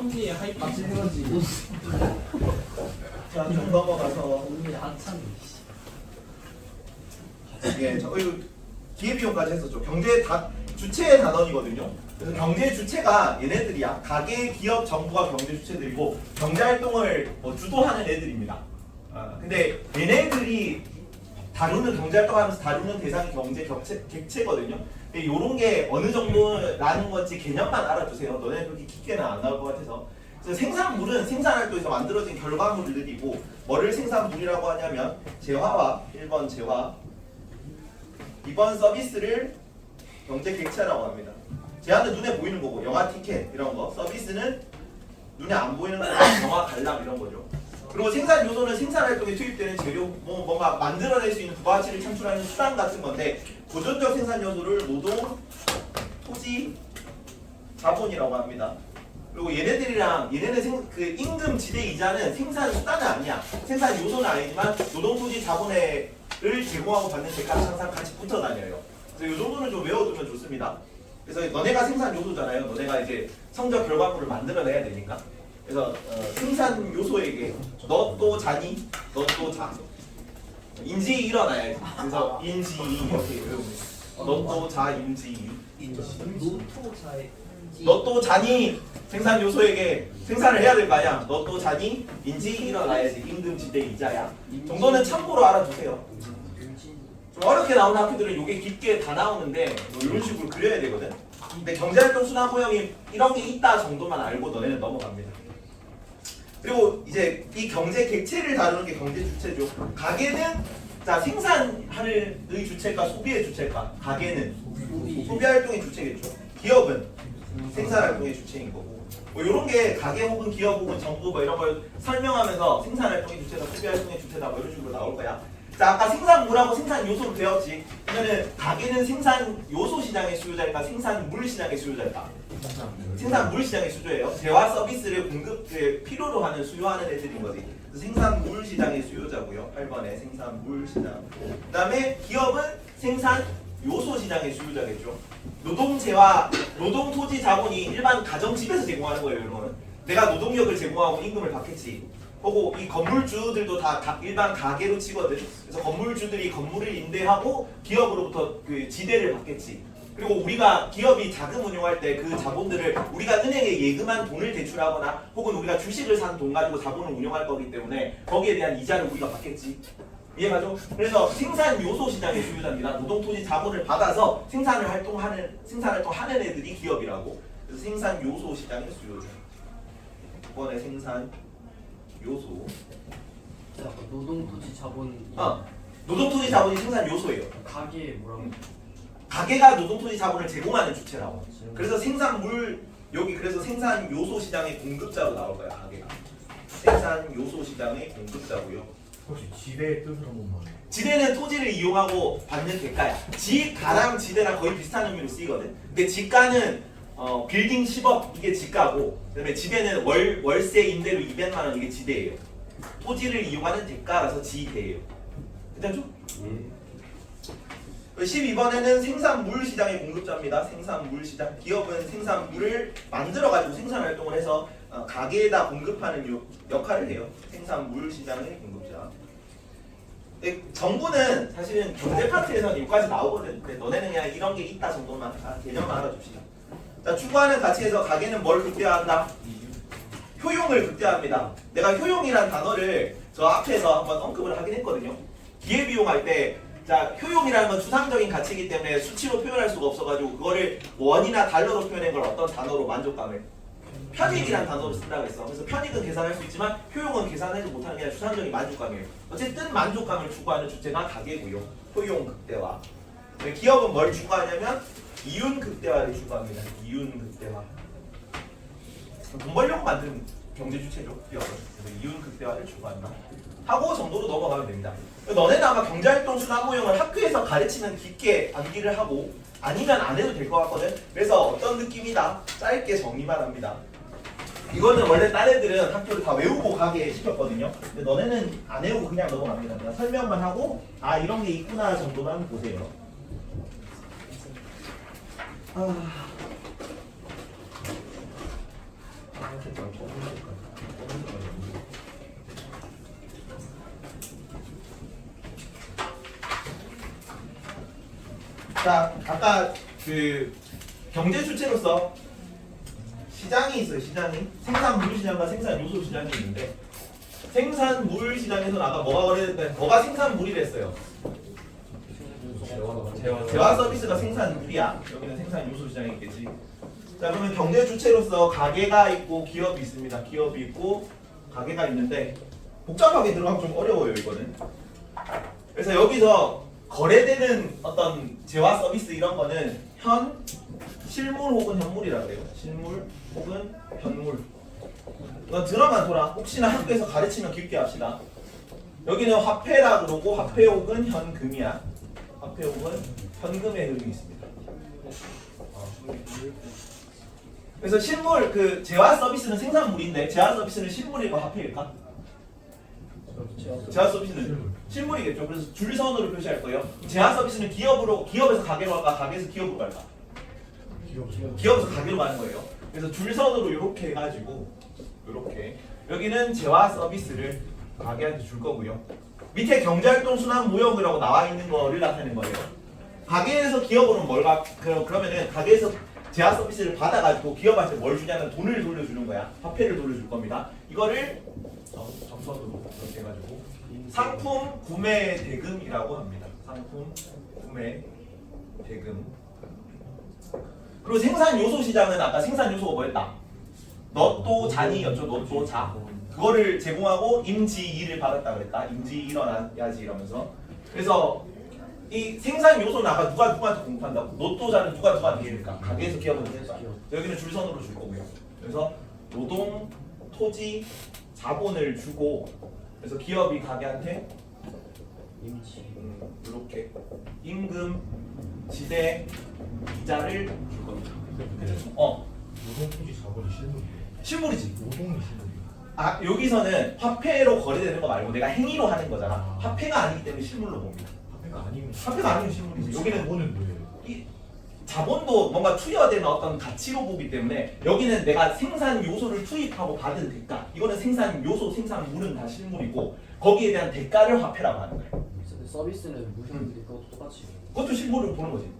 언니 하이파 찔러지. 자, 좀 넘어가서 언니 한참. 예, 저 이거 기회비용까지 했었죠. 경제 주체의 단원이거든요. 그래서 경제 주체가 얘네들이야. 가계, 기업, 정부가 경제 주체들이고 경제 활동을 주도하는 애들입니다. 근데 얘네들이 다루는 경제 활동하면서 다루는 대상이 경제 객체거든요. 근데 이런 게 어느 정도라는 건지 개념만 알아두세요. 너네 그렇게 깊게는 안 나올 것 같아서. 그래서 생산물은 생산 활동에서 만들어진 결과물들이고 뭐를 생산물이라고 하냐면 재화와 1번 재화, 2번 서비스를 경제 객체라고 합니다. 재화는 눈에 보이는 거고 영화 티켓 이런 거, 서비스는 눈에 안 보이는 거, 영화 관람 이런 거죠. 그리고 생산 요소는 생산 활동에 투입되는 재료, 뭔가 만들어낼 수 있는 부가가치를 창출하는 수단 같은 건데 고전적 생산 요소를 노동, 토지, 자본이라고 합니다. 그리고 얘네는 그 임금 지대 이자는 생산 수단은 아니야. 생산 요소는 아니지만 노동, 토지, 자본을 제공하고 받는 대가는 항상 같이 붙어 다녀요. 그래서 이 정도는 좀 외워두면 좋습니다. 그래서 너네가 생산 요소잖아요. 너네가 이제 성적 결과물을 만들어내야 되니까. 그래서 생산 요소에게 너 또 자니? 너 또 자. 인지 일어나야지. 그래서 인지 이렇게 외우면 너 또 자 인지. 노토자의. 너 또 자니? 생산 요소에게 생산을 해야 될 거 아니야. 너 또 자니? 인지 일어나야지. 임금 지대 이자야. 정도는 참고로 알아두세요. 좀 어렵게 나오는 학교들은 이게 깊게 다 나오는데 뭐 이런 식으로 그려야 되거든. 근데 경제활동 순환 모형이 이런 게 있다 정도만 알고 너네는 넘어갑니다. 그리고 이제 이 경제 객체를 다루는 게 경제 주체죠. 가계는 자 생산의 주체일까 소비의 주체일까? 가계는 소비 활동의 주체겠죠. 기업은 생산 활동의 주체인 거고. 뭐 이런 게 가계 혹은 기업 혹은 정부 뭐 이런 걸 설명하면서 생산 활동의 주체다, 소비 활동의 주체다 뭐 이런 식으로 나올 거야. 자 아까 생산물하고 생산 요소를 배웠지. 그러면은 가계는 생산 요소 시장의 수요자일까, 생산물 시장의 수요자일까? 생산물 시장의 수요예요. 재화 서비스를 필요로 하는 수요하는 애들인 거지. 생산물 시장의 수요자고요. 8번에 생산물 시장. 그다음에 기업은 생산 요소 시장의 수요자겠죠. 노동재화, 노동 토지 자본이 일반 가정 집에서 제공하는 거예요. 이거는 내가 노동력을 제공하고 임금을 받겠지. 그리고 이 건물주들도 다 일반 가계로 치거든. 그래서 건물주들이 건물을 임대하고 기업으로부터 그 지대를 받겠지. 그리고 우리가 기업이 자금 운용할 때 그 자본들을 우리가 은행에 예금한 돈을 대출하거나 혹은 우리가 주식을 산 돈 가지고 자본을 운용할 거기 때문에 거기에 대한 이자를 우리가 받겠지. 이해가죠? 그래서 생산 요소 시장의 수요자입니다. 노동 토지 자본을 받아서 생산 활동하는 애들이 기업이라고. 그래서 생산 요소 시장의 수요자. 이번에 생산 요소. 노동토지 자본. 노동 토지 자본이 생산 요소예요. 가게 뭐라고? 가계가 노동 토지 자본을 제공하는 주체라고. 그래서 생산물 여기 그래서 생산 요소 시장의 공급자로 나올 거야. 가계가. 생산 요소 시장의 공급자고요. 혹시 지대의 뜻을 한 번만. 지대는 토지를 이용하고 받는 대가야. 지가랑 지대랑 거의 비슷한 의미로 쓰이거든. 근데 지가는 빌딩 10억 이게 지가고, 그다음에 지대는 월세 임대료 200만 원 이게 지대예요. 토지를 이용하는 대가라서 지대예요. 괜찮죠? 12번에는 생산물 시장의 공급자입니다. 생산물 시장. 기업은 생산물을 만들어가지고 생산 활동을 해서 가게에다 공급하는 역할을 해요. 생산물 시장의 공급자. 정부는 사실은 경제 파트에서는 여기까지 나오거든. 근데 너네는 그냥 이런 게 있다 정도만 개념만 알아줍시다. 자, 추구하는 가치에서 가계는 뭘 극대화한다? 효용을 극대화합니다. 내가 효용이란 단어를 저 앞에서 한번 언급을 하긴 했거든요. 기회비용 할 때 자, 효용이라는 건 추상적인 가치이기 때문에 수치로 표현할 수가 없어가지고 그거를 원이나 달러로 표현한 걸 어떤 단어로 만족감을 편익이라는 단어를 쓴다고 했어. 그래서 편익은 계산할 수 있지만 효용은 계산하지 못하는 게 아니라 추상적인 만족감이에요. 어쨌든 만족감을 추구하는 주체가 가계고요. 효용 극대화. 기업은 뭘 추구하냐면 이윤 극대화를 추구합니다. 이윤 극대화. 돈 벌려고 만든 경제 주체죠. 기업은. 그래서 이윤 극대화를 추구한다. 하고 정도로 넘어가면 됩니다. 너네는 아마 경제활동 순환 모형을 학교에서 가르치면 깊게 암기를 하고 아니면 안 해도 될 것 같거든. 그래서 어떤 느낌이다 짧게 정리만 합니다. 이거는 원래 딴 애들은 학교를 다 외우고 가게 시켰거든요. 근데 너네는 안 외우고 그냥 넘어갑니다. 그냥 설명만 하고 아 이런 게 있구나 정도만 보세요. 파란색깔, 검은색깔, 검은색깔. 자, 아까 그 경제 주체로서 시장이 있어요. 시장이 생산물 시장과 생산 요소 시장이 있는데 생산물 시장에서는 아까 뭐가 거래됐다? 뭐가 생산물이랬어요? 재화 서비스가 생산물이야. 여기는 생산 요소 시장이 있겠지. 자, 그러면 경제 주체로서 가게가 있고 기업이 있습니다. 기업이 있고 가게가 있는데 복잡하게 들어가면 좀 어려워요, 이거는. 그래서 여기서 거래되는 어떤 재화 서비스 이런 거는 실물 혹은 현물이라고 해요. 실물 혹은 현물. 너 들어만 돌아. 혹시나 학교에서 가르치면 깊게 합시다. 여기는 화폐라 그러고 화폐 혹은 현금이야. 화폐 혹은 현금의 흐름이 있습니다. 그래서 실물 그 재화 서비스는 생산물인데 재화 서비스는 실물일까 화폐일까? 재화 서비스는 실물이겠죠. 그래서 줄선으로 표시할 거예요. 재화 서비스는 기업에서 가게로 갈까? 가게에서 기업으로 갈까? 기업에서 가게로 가는 거예요. 그래서 줄선으로 이렇게 해가지고 이렇게 여기는 재화 서비스를 가게한테 줄 거고요. 밑에 경제활동 순환 무역이라고 나와 있는 거를 나타내는 거예요. 가게에서 기업으로 그러면은 가게에서 재화 서비스를 받아가지고 기업한테 뭘 주냐면 돈을 돌려주는 거야. 화폐를 돌려줄 겁니다. 이거를 점선으로 이렇게 해가지고 상품 구매 대금이라고 합니다. 상품 구매 대금. 그리고 생산 요소 시장은 아까 생산 요소가 뭐였다? 넛도 잔이었죠. 넛도 자. 그거를 제공하고 임지이를 받았다 그랬다. 임지 일어나야지 이러면서. 그래서 이 생산 요소는 아까 누구한테 공급한다고? 넛도 자는 누구한테 줍니까? 가게에서 기업한테 줍니까? 여기는 줄선으로 줄 거고요. 그래서 노동, 토지, 자본을 주고 그래서 기업이 가게한테 이렇게 임금, 지대, 이자를 줄 겁니다. 노동 토지 자본이 실물이지. 노동이 실물이야. 아, 여기서는 화폐로 거래되는 거 말고 내가 행위로 하는 거잖아. 화폐가 아니기 때문에 실물로 봅니다. 화폐가 아니면 실물이지. 여기는 자본은 왜? 이 자본도 뭔가 투여되는 어떤 가치로 보기 때문에 여기는 내가 생산 요소를 투입하고 받은 대가. 이거는 생산 요소, 생산물은 다 실물이고 거기에 대한 대가를 화폐라고 하는 거예요. 서비스는 무신들이 그것도 똑같이. 그것도 실물을 보는 거지.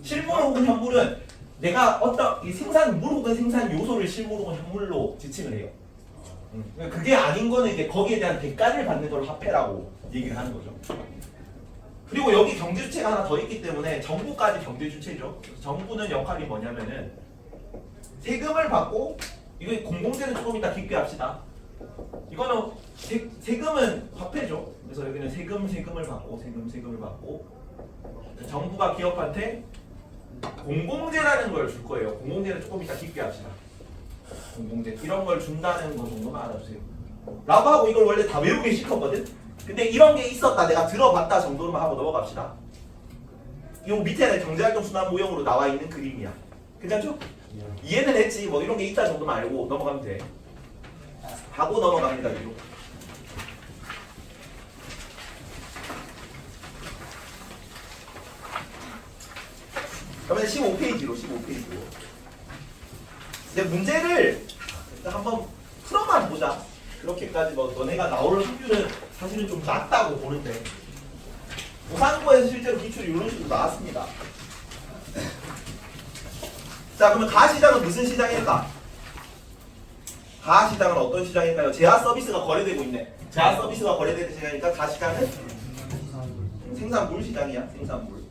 실물 혹은 현물은 내가 어떤 이 생산물 혹은 생산 요소를 실물 혹은 현물로 지칭을 해요. 그게 아닌 거는 이제 거기에 대한 대가를 받는 걸 화폐라고 얘기를 하는 거죠. 그리고 여기 경제 주체가 하나 더 있기 때문에 정부까지 경제 주체죠. 정부는 역할이 뭐냐면은 세금을 받고 이거 공공재는 조금 이따 깊게 합시다. 이거는 세금은 화폐죠. 그래서 여기는 세금을 받고 세금을 받고 정부가 기업한테 공공재라는 걸 줄 거예요. 공공재는 조금 이따 깊게 합시다. 공공재 이런 걸 준다는 거 정도만 알아주세요. 라고 하고 이걸 원래 다 외우게 시켰거든. 근데 이런 게 있었다 내가 들어봤다 정도로만 하고 넘어갑시다. 요 밑에는 경제활동 순환 모형으로 나와 있는 그림이야. 괜찮죠? 이해는 했지. 뭐 이런 게 있다 정도만 알고 넘어가면 돼. 하고 넘어갑니다. 위로. 그러면 15페이지로 이제 문제를 한번 풀어만 보자. 그렇게까지 뭐 너네가 나올 확률은 사실은 좀 낮다고 보는데 고상고에서 실제로 기출이 이런 식으로 나왔습니다. 자, 그러면 가시장은 무슨 시장일까? 가시장은 어떤 시장일까요? 재화 서비스가 거래되고 있네. 재화 서비스가 거래되는 시장이니까 가시장은 생산물 시장이야. 생산물.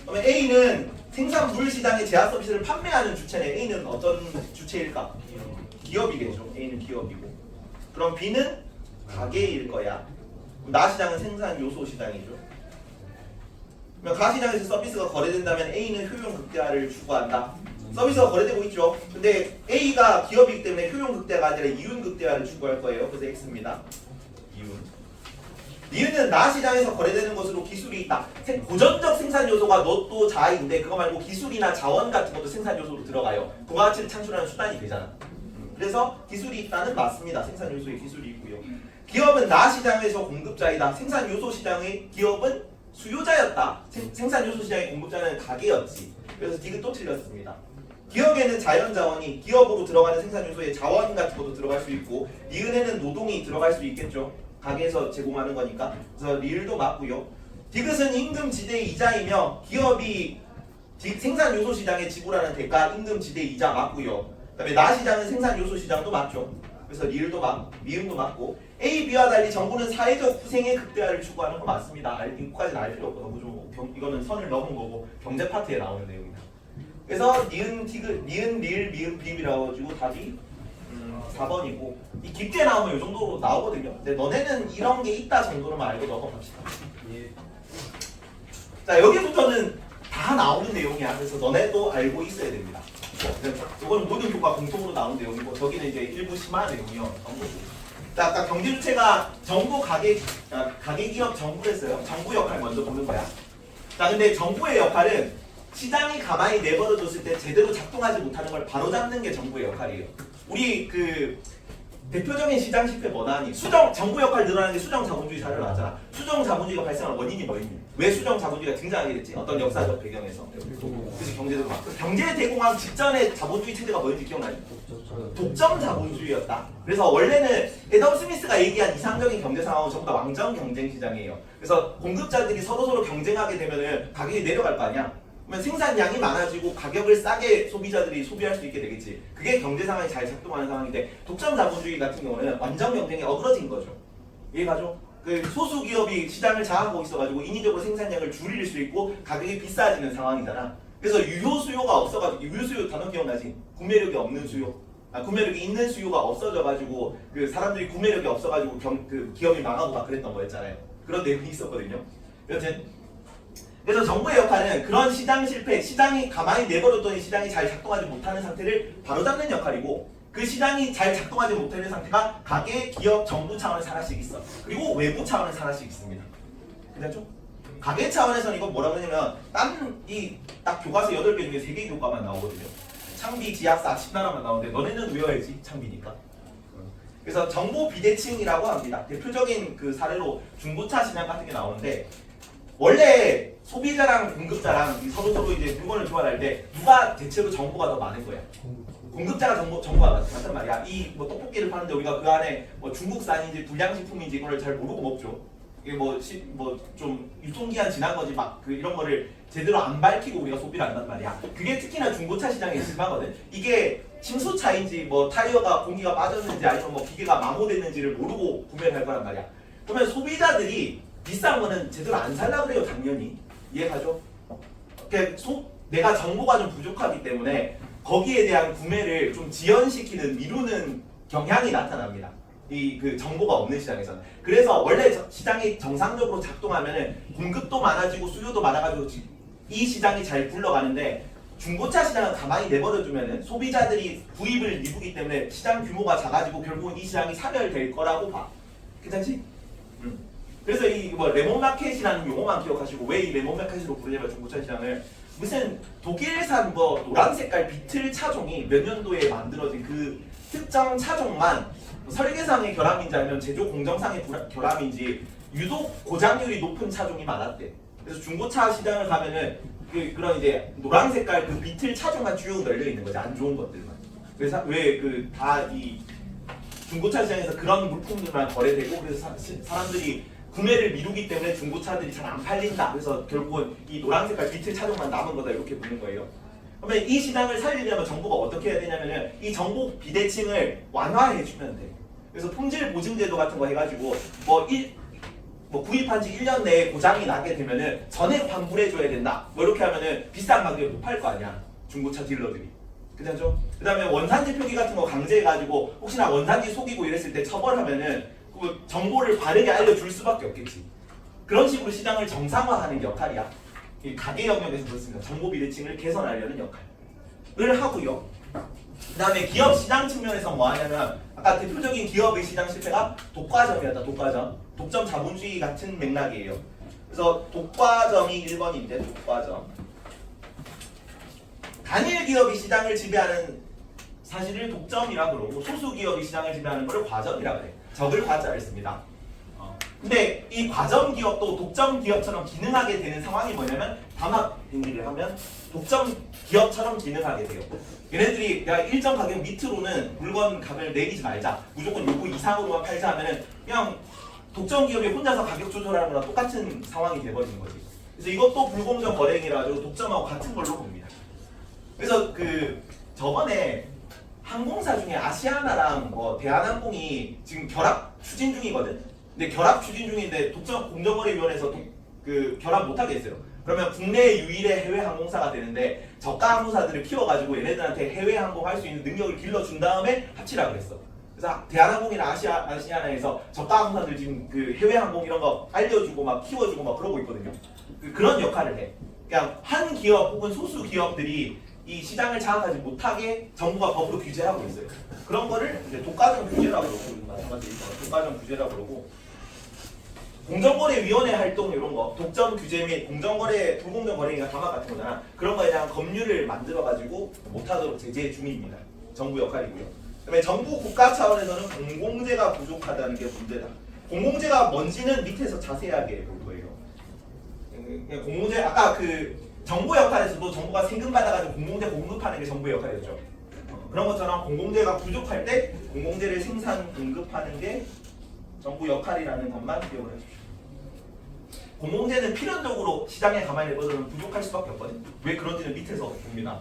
그러면 A는 생산물 시장의 재화 서비스를 판매하는 주체네. A는 어떤 주체일까? 기업이겠죠. A는 기업이고. 그럼 B는 가게일 거야. 나 시장은 생산 요소 시장이죠. 그러면 가 시장에서 서비스가 거래된다면 A는 효용 극대화를 추구한다. 서비스가 거래되고 있죠. 근데 A가 기업이기 때문에 효용 극대화가 아니라 이윤 극대화를 추구할 거예요. 그래서 X입니다. 이윤. 니은은 나 시장에서 거래되는 것으로 기술이 있다. 고전적 생산 요소가 넛도 자인데 그거 말고 기술이나 자원 같은 것도 생산 요소로 들어가요. 부가가치를 창출하는 수단이 되잖아. 그래서 기술이 있다는 맞습니다. 생산 요소에 기술이 있고요. 기업은 나 시장에서 공급자이다. 생산 요소 시장의 기업은 수요자였다. 생산 요소 시장의 공급자는 가게였지. 그래서 디귿 또 틀렸습니다. 기업에는 자연자원이 기업으로 들어가는 생산 요소에 자원 같은 것도 들어갈 수 있고 니은에는 노동이 들어갈 수 있겠죠. 가게에서 제공하는 거니까. 그래서 리을도 맞고요. 디귿은 임금 지대 이자이며 기업이 생산 요소 시장에 지불하는 대가 임금 지대 이자 맞고요. 그다음에 나 시장은 생산 요소 시장도 맞죠. 그래서 리을도 미음도 맞고 A, B와 달리 정부는 사회적 후생의 극대화를 추구하는 거 맞습니다. 이거까지는 알 필요 없고 너무 좀 이거는 선을 넘은 거고 경제 파트에 나오는 내용이다. 그래서 니은, 디귿, 니은, 리을, 미음, 비읍이라고 가지고 답이 4번이고 이 깊게 나오면 이 정도로 나오거든요. 근데 너네는 이런 게 있다 정도로만 알고 넘어갑시다. 예. 자 여기부터는 다 나오는 내용이야. 그래서 너네도 알고 있어야 됩니다. 이건 모든 교과 공통으로 나온 내용이고 저기는 이제 일부 심화 내용이요. 자 아까 경제 주체가 정부 가계 기업 정부랬어요. 정부 역할 먼저 보는 거야. 자 근데 정부의 역할은 시장이 가만히 내버려뒀을 때 제대로 작동하지 못하는 걸 바로잡는 게 정부의 역할이에요. 우리 그 대표적인 시장 실패 뭐다 하니 정부 역할 늘어나는 게 수정 자본주의 사례로 나왔잖아. 수정 자본주의가 발생한 원인이 뭐니? 왜 수정 자본주의가 등장하게 됐지? 어떤 역사적 배경에서. 그래서 경제 대공황 직전에 자본주의 체제가 뭐였는지 기억나니? 독점 자본주의였다. 그래서 원래는 애덤 스미스가 얘기한 이상적인 경제 상황은 전부 다 왕정 경쟁 시장이에요. 그래서 공급자들이 서로 경쟁하게 되면은 가격이 내려갈 거 아니야. 그러면 생산량이 많아지고 가격을 싸게 소비자들이 소비할 수 있게 되겠지. 그게 경제 상황이 잘 작동하는 상황인데 독점 자본주의 같은 경우는 완전 경쟁이 어그러진 거죠. 이해가죠? 그 소수 기업이 시장을 장악하고 있어가지고 인위적으로 생산량을 줄일 수 있고 가격이 비싸지는 상황이잖아. 그래서 유효 수요가 없어가지고 유효 수요 단어 기억나지? 구매력이 없는 수요. 구매력이 있는 수요가 없어져가지고 그 사람들이 구매력이 없어가지고 그 기업이 망하고 막 그랬던 거였잖아요. 그런 내용이 있었거든요. 여튼 그래서 정부의 역할은 그런 시장 실패, 시장이 가만히 내버려뒀더니 시장이 잘 작동하지 못하는 상태를 바로잡는 역할이고 그 시장이 잘 작동하지 못하는 상태가 가계, 기업, 정부 차원에서 하나씩 있어. 그리고 외부 차원에서 하나씩 있습니다. 그렇죠? 가계 차원에서는 이건 뭐라고 하냐면 딱 교과서 8개 중에 3개 교과만 나오거든요. 창비, 지약사, 신나라만 나오는데 너네는 외워야지 창비니까. 그래서 정보 비대칭이라고 합니다. 대표적인 그 사례로 중고차 시장 같은 게 나오는데 원래 소비자랑 공급자랑 서로 이제 물건을 교환할 때 누가 대체로 정보가 더 많을 거야. 공급자가 정보가 많단 말이야. 이 뭐 떡볶이를 파는데 우리가 그 안에 뭐 중국산인지 불량식품인지 이걸 잘 모르고 먹죠. 이게 뭐 좀 유통기한 지난 거지 막 그 이런 거를 제대로 안 밝히고 우리가 소비를 한단 말이야. 그게 특히나 중고차 시장에 심하거든. 이게 침수차인지 뭐 타이어가 공기가 빠졌는지 아니면 뭐 기계가 마모됐는지를 모르고 구매를 할 거란 말이야. 그러면 소비자들이 비싼 거는 제대로 안 살라 그래요, 당연히. 이해가죠? 내가 정보가 좀 부족하기 때문에 거기에 대한 구매를 좀 지연시키는 미루는 경향이 나타납니다. 그 정보가 없는 시장에서는. 그래서 원래 시장이 정상적으로 작동하면은 공급도 많아지고 수요도 많아가지고 이 시장이 잘 굴러가는데 중고차 시장은 가만히 내버려두면은 소비자들이 구입을 미루기 때문에 시장 규모가 작아지고 결국은 이 시장이 사멸될 거라고 봐. 괜찮지? 그래서 이 뭐 레몬마켓이라는 용어만 기억하시고 왜 이 레몬마켓으로 부르냐면 중고차 시장을 무슨 독일산 뭐 노란 색깔 비틀 차종이 몇 년도에 만들어진 그 특정 차종만 설계상의 결함인지 아니면 제조 공정상의 결함인지 유독 고장률이 높은 차종이 많았대. 그래서 중고차 시장을 가면은 그런 이제 노란 색깔 그 비틀 차종만 쭉 널려 있는 거지, 안 좋은 것들만. 그래서 왜 그 다 이 중고차 시장에서 그런 물품들만 거래되고 그래서 사람들이 구매를 미루기 때문에 중고차들이 잘 안 팔린다. 그래서 결국은 이 노란 색깔 비틀 차종만 남은 거다 이렇게 보는 거예요. 그러면 이 시장을 살리려면 정부가 어떻게 해야 되냐면은 이 정보 비대칭을 완화해 주면 돼. 그래서 품질 보증 제도 같은 거 해가지고 뭐 구입한 지 1년 내에 고장이 나게 되면은 전액 환불해 줘야 된다. 뭐 이렇게 하면은 비싼 가격에 못 팔 거 아니야. 중고차 딜러들이. 그렇죠? 그다음에 원산지 표기 같은 거 강제해가지고 혹시나 원산지 속이고 이랬을 때 처벌하면은 그 정보를 바르게 알려줄 수밖에 없겠지. 그런 식으로 시장을 정상화하는 역할이야. 이 가계 영역에서 그렇습니다. 정보 비대칭을 개선하려는 역할을 하고요. 그다음에 기업 시장 측면에서 뭐 하냐면 아까 대표적인 기업의 시장 실패가 독과점이었다. 독과점. 독점 자본주의 같은 맥락이에요. 그래서 독과점이 1번인데 독과점. 단일 기업이 시장을 지배하는 사실을 독점이라 그러고 소수 기업이 시장을 지배하는 것을 과점이라 그래. 적을 과자를 씁니다. 근데 이 과점 기업도 독점 기업처럼 기능하게 되는 상황이 뭐냐면 담합 행위를 하면 독점 기업처럼 기능하게 돼요. 얘네들이 야 일정 가격 밑으로는 물건 값을 내리지 말자. 무조건 요거 이상으로만 팔자 하면은 그냥 독점 기업이 혼자서 가격 조절하는 거랑 똑같은 상황이 돼버리는 거지. 그래서 이것도 불공정 거래 행위라 가지고 독점하고 같은 걸로 봅니다. 그래서 그 저번에 항공사 중에 아시아나랑 뭐 대한항공이 지금 결합 추진 중이거든. 근데 결합 추진 중인데 공정거래위원회에서 그 결합 못하게 했어요. 그러면 국내 유일의 해외 항공사가 되는데 저가 항공사들을 키워가지고 얘네들한테 해외 항공할 수 있는 능력을 길러준 다음에 합치라고 했어. 그래서 대한항공이나 아시아나에서 저가 항공사들 지금 그 해외 항공 이런 거 알려주고 막 키워주고 막 그러고 있거든요. 그런 역할을 해. 그냥 한 기업 혹은 소수 기업들이 이 시장을 장악하지 못하게 정부가 법으로 규제하고 있어요. 그런 거를 이제 독과점 규제라고 그러고 마찬가지로 독과점 규제라고 그러고 공정거래위원회 활동 이런 거 독점 규제 및 공정거래 불공정 거래가 담합 같은 거잖아. 그런 거에 대한 법률을 만들어가지고 못하도록 제재 중입니다. 정부 역할이고요. 그다음에 정부 국가 차원에서는 공공재가 부족하다는 게 문제다. 공공재가 뭔지는 밑에서 자세하게 볼 거예요. 공공재 아까 그 정부 역할에서도 정부가 세금 받아가지고 공공재 공급하는 게 정부의 역할이었죠. 그런 것처럼 공공재가 부족할 때 공공재를 생산 공급하는 게 정부 역할이라는 것만 기억을 해주십시오. 공공재는 필연적으로 시장에 가만히 내버려두면 부족할 수밖에 없거든. 왜 그런지는 밑에서 봅니다.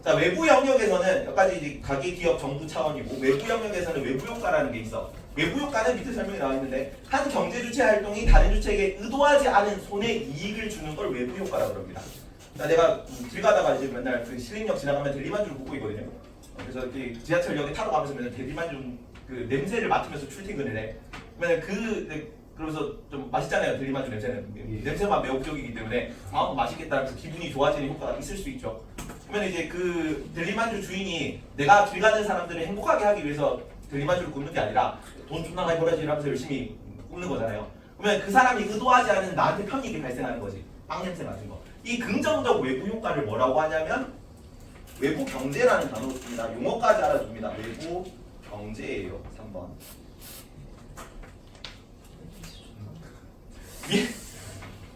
자, 외부 영역에서는 여기까지 이제 가계기업 정부 차원이고 외부 영역에서는 외부 효과라는 게 있어. 외부 효과는 밑에 설명이 나와 있는데 한 경제 주체 활동이 다른 주체에게 의도하지 않은 손해 이익을 주는 걸 외부 효과라고 합니다. 자, 내가 길 가다가 이제 맨날 그 신림역 지나가면 대리만주를 먹고 있거든요. 그래서 이렇게 지하철역에 타러 가면서 맨날 대리만주 그 냄새를 맡으면서 출퇴근을 해. 그러면 그러면서 좀 맛있잖아요. 대리만주 냄새는 냄새만 매혹적이기 때문에 맛있겠다 해서 기분이 좋아지는 효과가 있을 수 있죠. 그러면 이제 그 대리만주 주인이 내가 길 가는 사람들을 행복하게 하기 위해서 대리만주를 굽는 게 아니라 돈 존나 많이 벌어야지 하면서 열심히 굽는 거잖아요. 그러면 그 사람이 의도하지 않은 나한테 편익이 발생하는 거지. 빵 냄새 같은 거. 이 긍정적 외부 효과를 뭐라고 하냐면 외부 경제라는 단어로 씁니다. 용어까지 알아줍니다. 외부 경제예요. 3번.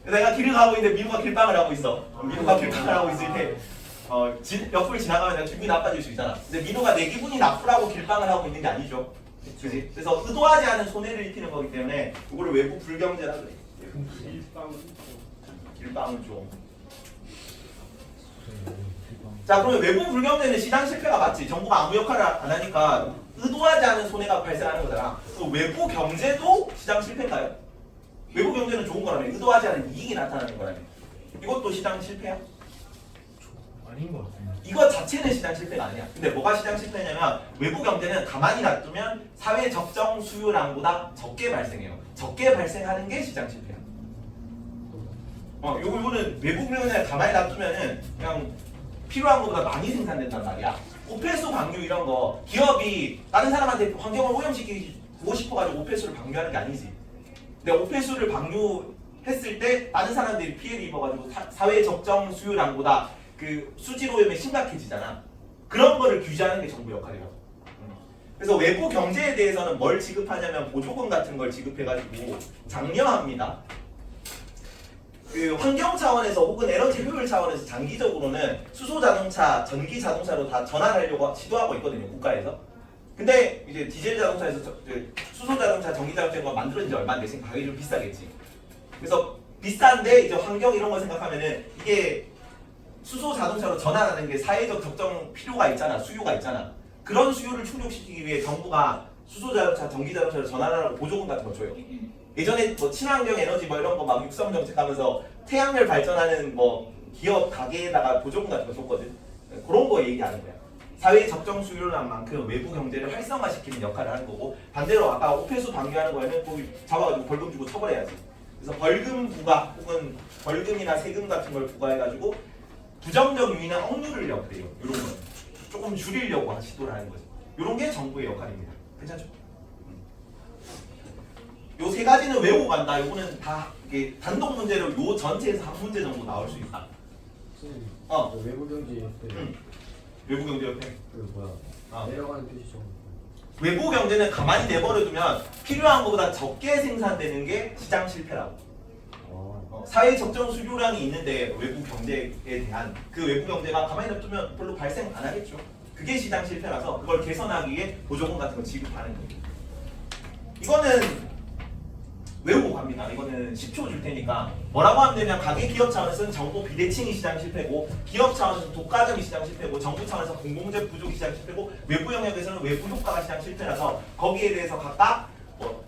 내가 길을 가고 있는데 민우가 길빵을 하고 있어. 민우가 길빵을 하고 있을 때 옆을 지나가면 내가 기분이 나빠질 수 있잖아. 근데 민우가 내 기분이 나쁘라고 길빵을 하고 있는 게 아니죠. 그치? 그래서 의도하지 않은 손해를 입히는 거기 때문에 이거를 외부 불경제라고 해. 길빵은 좀. 자, 그러면 외부 불경제는 시장 실패가 맞지. 정부가 아무 역할을 안 하니까 의도하지 않은 손해가 발생하는 거잖아. 외부 경제도 시장 실패인가요? 외부 경제는 좋은 거라며. 의도하지 않은 이익이 나타나는 거라며. 이것도 시장 실패야? 아닌 것 같아요. 이거 자체는 시장 실패가 아니야. 근데 뭐가 시장 실패냐면 외부 경제는 가만히 놔두면 사회 적정 수요량보다 적게 발생해요. 적게 발생하는 게 시장 실패야. 요거는 외부 경제를 가만히 놔두면은 그냥 필요한 것보다 많이 생산된단 말이야. 오폐수 방류 이런 거 기업이 다른 사람한테 환경을 오염시키고 싶어가지고 오폐수를 방류하는 게 아니지. 근데 오폐수를 방류했을 때 다른 사람들이 피해를 입어가지고 사회 적정 수요량보다 그 수질 오염이 심각해지잖아. 그런 거를 규제하는 게 정부 역할이라고. 그래서 외부 경제에 대해서는 뭘 지급하냐면 보조금 같은 걸 지급해가지고 장려합니다. 그 환경 차원에서 혹은 에너지 효율 차원에서 장기적으로는 수소 자동차, 전기 자동차로 다 전환하려고 시도하고 있거든요, 국가에서. 근데 이제 디젤 자동차에서 수소 자동차, 전기 자동차가 만들어진 지 얼마 안 됐으니까 가격이 좀 비싸겠지. 그래서 비싼데 이제 환경 이런 걸 생각하면은 이게 수소 자동차로 전환하는 게 사회적 적정 필요가 있잖아, 수요가 있잖아. 그런 수요를 충족시키기 위해 정부가 수소 자동차, 전기 자동차로 전환하라고 보조금 같은 거 줘요. 예전에 뭐 친환경 에너지 뭐 이런 거 막 육성 정책하면서 태양열 발전하는 뭐 기업 가게에다가 보조금 같은 거 줬거든. 그런 거 얘기하는 거야. 사회 적정 수요란 만큼 외부 경제를 활성화시키는 역할을 하는 거고, 반대로 아까 오폐수 방류하는 거에는 거기 잡아가지고 벌금 주고 처벌해야지. 그래서 벌금 부과 혹은 벌금이나 세금 같은 걸 부과해가지고 부정적 유인한 억류를 역할해요. 이런 거 조금 줄이려고 시도를 하는 거지. 이런 게 정부의 역할입니다. 괜찮죠? 요 세 가지는 외우고 간다. 요거는 다 이게 단독 문제로 요 전체에서 한 문제 정도 나올 수 있다. 외부 경제 옆에 외부 경제 옆에 그 뭐야 내려가는 표시 좀 외부 경제는 가만히 내버려두면 필요한 것보다 적게 생산되는 게 시장 실패라고. 사회 적정 수요량이 있는데 외부 경제에 대한 그 외부 경제가 가만히 냅두면 별로 발생 안 하겠죠. 그게 시장 실패라서 그걸 개선하기 위해 보조금 같은 거 지급하는 거예요. 이거는 외우고 갑니다. 이거는 10초 줄 테니까 뭐라고 하면 되냐면 가계 기업 차원에서는 정보 비대칭이 시장 실패고, 기업 차원에서는 독과점이 시장 실패고, 정부 차원에서 공공재 부족이 시장 실패고, 외부 영역에서는 외부 효과가 시장 실패라서 거기에 대해서 각각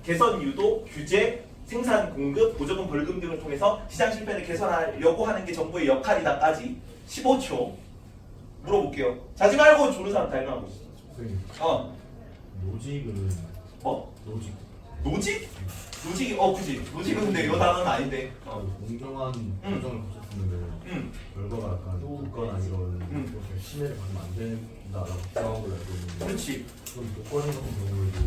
개선 유도, 규제, 생산 공급, 보조금, 벌금 등을 통해서 시장 실패를 개선하려고 하는 게 정부의 역할이다까지 15초 물어볼게요. 자지 말고 조는 사람 달려가고 있어. 선생님, 노직은 노직. 노직? 노직이 그지. 노직은 근데 이 단어는 아닌데. 공정한 과정을 거쳤는데 결과가 약간 굳거나 이런 이렇게 심해를 받으면 안 된다라고 주장하고 알고 있는데, 그렇지. 그럼 독과점 같은 경우에도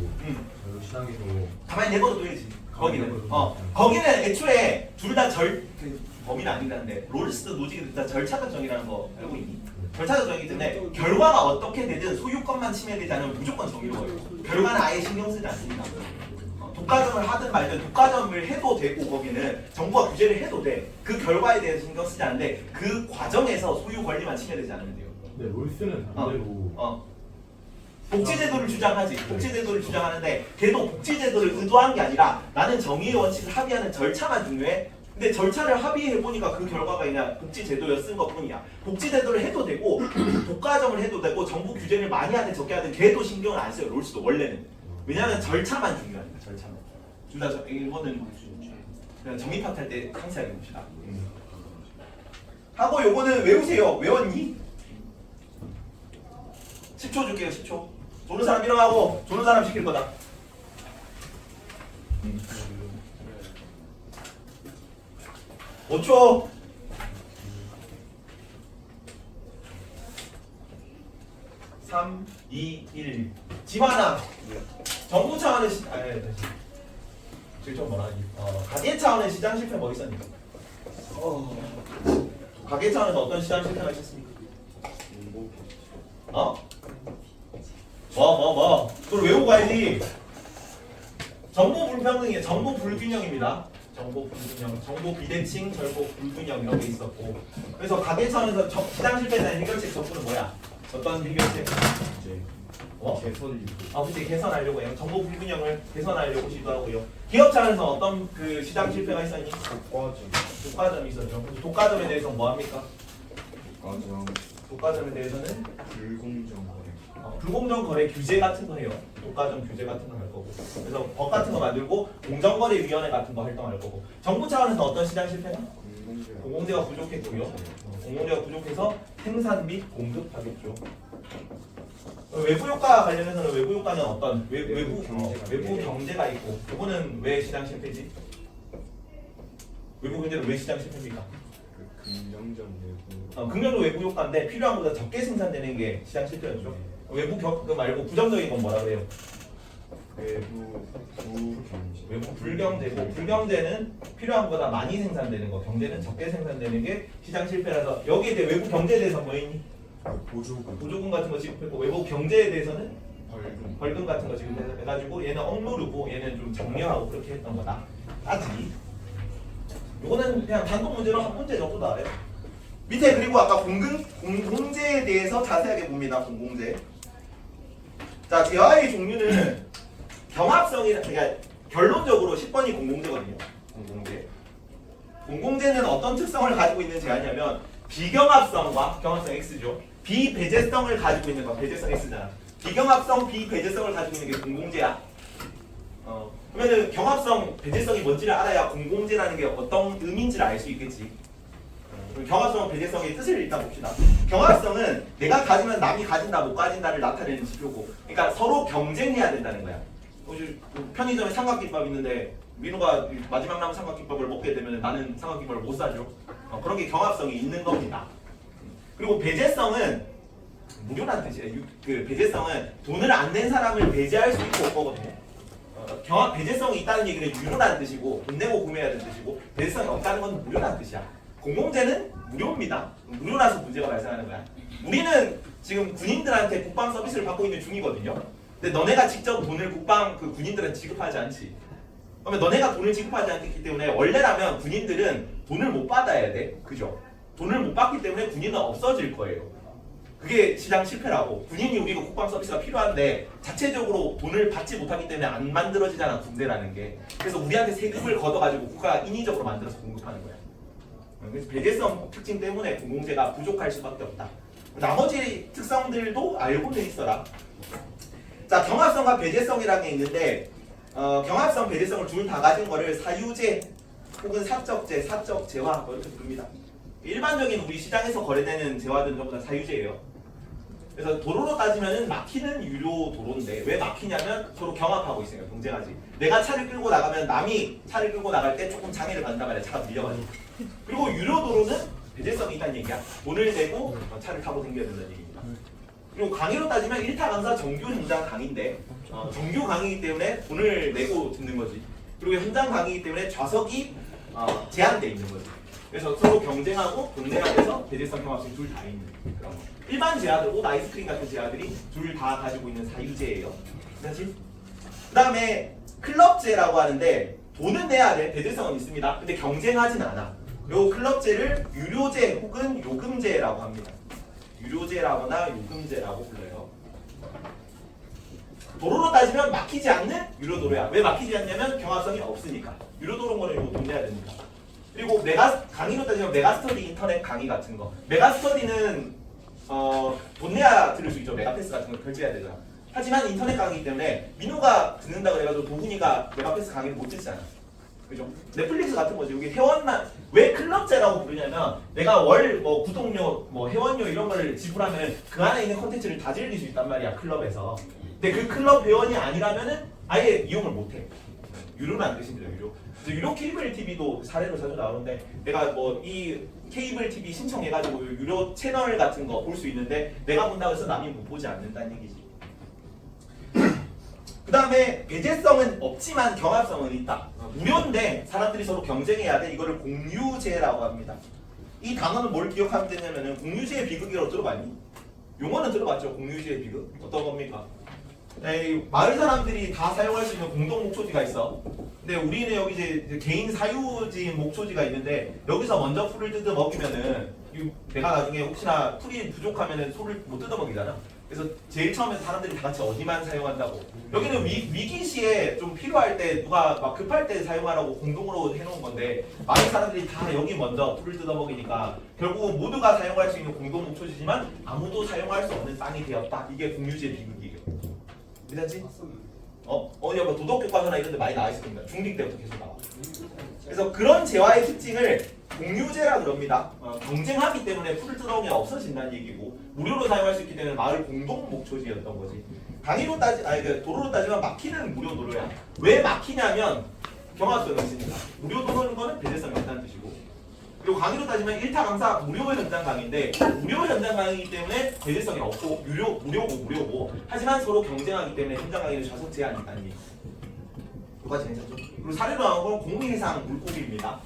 자유시장에서 가만히 내버려둬야지. 거기는. 내버려둬. 거기는 애초에 둘 다 범위는 아니라는데 롤스 노직이 다 절차적 정의라는 거 알고 있니? 절차적 정의기 때문에 결과가 어떻게 되든 소유권만 침해되지 않으면 무조건 정의로워요. 결과는 아예 신경 쓰지 않습니다. 독과점을 하든 말든 독과점을 해도 되고 거기는 정부가 규제를 해도 돼. 그 결과에 대해서 신경 쓰지 않는데 그 과정에서 소유 권리만 침해되지 않으면 돼요. 근데 롤스는 반대로 복지제도를 주장하지. 복지제도를 주장하는데 걔도 복지제도를 의도한 게 아니라 나는 정의의 원칙을 합의하는 절차만 중요해. 근데 절차를 합의해보니까 그 결과가 그냥 복지제도였은 것 뿐이야. 복지제도를 해도 되고 독과점을 해도 되고 정부 규제를 많이 하든 적게 하든 걔도 신경을 안 써요. 롤스도 원래는. 왜냐하면 절차만 중요하니까. 절차만. 둘 다 이거는 그냥 정의 파트 할 때 상세하게 봅시다. 하고 요거는 외우세요. 외웠니? 10초 줄게요. 10초. 조는 사람 일어나고 조는 사람 시킬 거다. 5초. 3, 2, 1. 지만아. 정부 차원의 질적 뭐라 하지? 가계 차원의 시장 실패 뭐 있었니까? 가계 차원에서 어떤 시장 실패가 있었습니까? 그걸 외우고 가야지. 정보 불평등이에요. 정보 불균형입니다. 정보 불균형, 정보 비대칭, 정보 불균형 이런 게 있었고. 그래서 가계 차원에서 시장 실패에 대한 해결책 정부는 뭐야? 어떤 해결책? 개선 그치, 개선하려고 해요. 정보 불균형을 개선하려고 시도하고요. 기업 차원에서 어떤 그 시장 실패가 있었니? 독과점이 있었죠. 독과점에 대해서 뭐 합니까? 독과점에 대해서는 불공정 거래. 불공정 거래 규제 같은 거 해요. 독과점 규제 같은 거 할 거고. 그래서 법 같은 거 만들고 공정거래위원회 같은 거 활동할 거고. 정부 차원에서 어떤 시장 실패가? 공공재가 부족했고요. 공공재가 부족해서 생산 및 공급하겠죠. 외부 효과 관련해서는 외부 효과는 어떤 외부 경제가 있고, 이거는 왜 시장 실패지? 외부 경제는 왜 시장 실패입니까? 긍정적 내부. 긍정적 외부 효과인데 필요한 것보다 적게 생산되는 게 시장 실패였죠. 외부 그거 말고 부정적인 건 뭐라 그래요? 외부 불경제고, 불경제는 필요한 것보다 많이 생산되는 거, 경제는 적게 생산되는 게 시장 실패라서 여기에 대해 외부 경제에 대해서 뭐 있니? 보조금 같은 거 지급했고, 외부 경제에 대해서는 벌금 같은 거 지급해가지고 얘는 억누르고 얘는 좀 장려하고 그렇게 했던 거다. 따지. 이거는 그냥 단독 문제로 한 문제 정도 나와요. 밑에 그리고 아까 공공재에 대해서 자세하게 봅니다. 공공재. 자, 대화의 종류는 경합성이라, 그러니까 결론적으로 10번이 공공재거든요. 공공재는 어떤 특성을 가지고 있는 제안이냐면 비경합성과 경합성 X죠. 비배제성을 가지고 있는 거, 배제성 X잖아. 비경합성, 비배제성을 가지고 있는 게 공공재야. 그러면은 경합성, 배제성이 뭔지를 알아야 공공재라는 게 어떤 의미인지를 알 수 있겠지. 경합성, 배제성의 뜻을 일단 봅시다. 경합성은 내가 가지면 남이 가진다, 못 가진다를 나타내는 지표고, 그러니까 서로 경쟁해야 된다는 거야. 편의점에 삼각김밥 있는데 민호가 마지막 남은 삼각김밥을 먹게 되면 나는 삼각김밥을 못 사죠. 그런 게 경합성이 있는 겁니다. 그리고 배제성은 무료란 뜻이에요. 그 배제성은 돈을 안 낸 사람을 배제할 수 있고 없거든요. 배제성이 있다는 얘기는 유료라는 뜻이고 돈 내고 구매해야 되는 뜻이고, 배제성이 없다는 건 무료라는 뜻이야. 공공재는 무료입니다. 무료라서 문제가 발생하는 거야. 우리는 지금 군인들한테 국방 서비스를 받고 있는 중이거든요. 근데 너네가 직접 돈을 국방 그 군인들은 지급하지 않지. 그러면 너네가 돈을 지급하지 않기 때문에 원래라면 군인들은 돈을 못 받아야 돼. 그죠? 돈을 못 받기 때문에 군인은 없어질 거예요. 그게 시장 실패라고. 군인이 우리가 국방 서비스가 필요한데 자체적으로 돈을 받지 못하기 때문에 안 만들어지잖아, 군대라는 게. 그래서 우리한테 세금을 걷어가지고 국가가 인위적으로 만들어서 공급하는 거야. 그래서 배제성 특징 때문에 공공재가 부족할 수밖에 없다. 나머지 특성들도 알고는 있어라. 자, 경합성과 배제성이라는 게 있는데 경합성, 배제성을 둘 다 가진 거를 사유제 혹은 사적제, 사적재화 뭐 이렇게 부릅니다. 일반적인 우리 시장에서 거래되는 재화들은 전부 다 사유제예요. 그래서 도로로 따지면은 막히는 유료 도로인데 왜 막히냐면 서로 경합하고 있어요. 경쟁하지. 내가 차를 끌고 나가면 남이 차를 끌고 나갈 때 조금 장애를 받는단 말이야. 차가 밀려가지고. 그리고 유료 도로는 배제성이 있다는 얘기야. 돈을 내고 차를 타고 다녀야 된다는 얘기입니다. 그리고 강의로 따지면 1타 강사 정규 현장 강의인데 정규 강의이기 때문에 돈을 내고 듣는 거지. 그리고 현장 강의이기 때문에 좌석이 제한돼 있는 거지. 그래서 서로 경쟁하고 돈 내야 돼서 배제성 경합성 둘 다 있는 그런 거. 일반 제아들, 옷 아이스크림 같은 제아들이 둘 다 가지고 있는 사유제예요. 그렇지? 그 다음에 클럽제라고 하는데 돈은 내야 돼. 배제성은 있습니다. 근데 경쟁하진 않아. 요 클럽제를 유료제 혹은 요금제라고 합니다. 유료제라거나 요금제라고 불러요. 도로로 따지면 막히지 않는 유료도로야. 왜 막히지 않냐면 경합성이 없으니까. 유료도로인 거는 이거 돈 내야 됩니다. 그리고 강의로 따지면 메가스터디 인터넷 강의 같은 거. 메가스터디는 돈 내야 들을 수 있죠. 메가패스 같은 거 결제해야 되잖아. 하지만 인터넷 강의이기 때문에 민호가 듣는다고 해가지고 도훈이가 메가패스 강의를 못 듣잖아. 그죠? 넷플릭스 같은 거지. 여기 회원만 왜 클럽제라고 부르냐면 내가 월 뭐 구독료, 뭐 회원료 이런 거를 지불하면 그 안에 있는 콘텐츠를 다 즐길 수 있단 말이야. 클럽에서. 근데 그 클럽 회원이 아니라면은 아예 이용을 못 해. 유료는 안 되십니다. 유료. 그래서 유료 케이블 TV도 사례로 자주 나오는데 내가 뭐 이 케이블 TV 신청해가지고 유료 채널 같은 거 볼 수 있는데 내가 본다고 해서 남이 못 보지 않는다는 얘기지. 그 다음에 배제성은 없지만 경합성은 있다. 무료인데 사람들이 서로 경쟁해야 돼. 이거를 공유제라고 합니다. 이 단어는 뭘 기억하면 되냐면은 공유제의 비극이라고 들어봤니? 용어는 들어봤죠? 공유제의 비극? 어떤 겁니까? 마을 사람들이 다 사용할 수 있는 공동 목초지가 있어. 근데 우리는 여기 이제 개인 사유지인 목초지가 있는데 여기서 먼저 풀을 뜯어 먹이면은 내가 나중에 혹시나 풀이 부족하면은 소를 못 뜯어 먹이잖아. 그래서 제일 처음에 사람들이 다 같이 어디만 사용한다고. 여기는 위기 시에 좀 필요할 때 누가 막 급할 때 사용하라고 공동으로 해놓은 건데 많은 사람들이 다 여기 먼저 풀을 뜯어 먹이니까 결국 모두가 사용할 수 있는 공동 목초지지만 아무도 사용할 수 없는 땅이 되었다. 이게 공유지의 비극이에요. 괜찮지? 어디 뭐 도덕교과서나 이런 데 많이 나와 있습니다. 중딩 때부터 계속 나와. 그래서 그런 재화의 특징을 공유제라 그럽니다. 경쟁하기 때문에 풀을 뜯어오면 없어진다는 얘기고 무료로 사용할 수 있기 때문에 마을 공동 목초지였던 거지. 도로로 따지면 막히는 무료 도로야. 왜 막히냐면 경합성이 있으니까. 무료 도로는 거는 배제성이 없다는 뜻이고. 그리고 강의로 따지면 1타 강사 무료 현장 강의인데 무료 현장 강의이기 때문에 배제성이 없고 무료고 하지만 서로 경쟁하기 때문에 현장 강의는 좌석 제한이 있다는 얘기. 여기까지 괜찮죠? 그리고 사례로 나온 건 공해상 물고기입니다.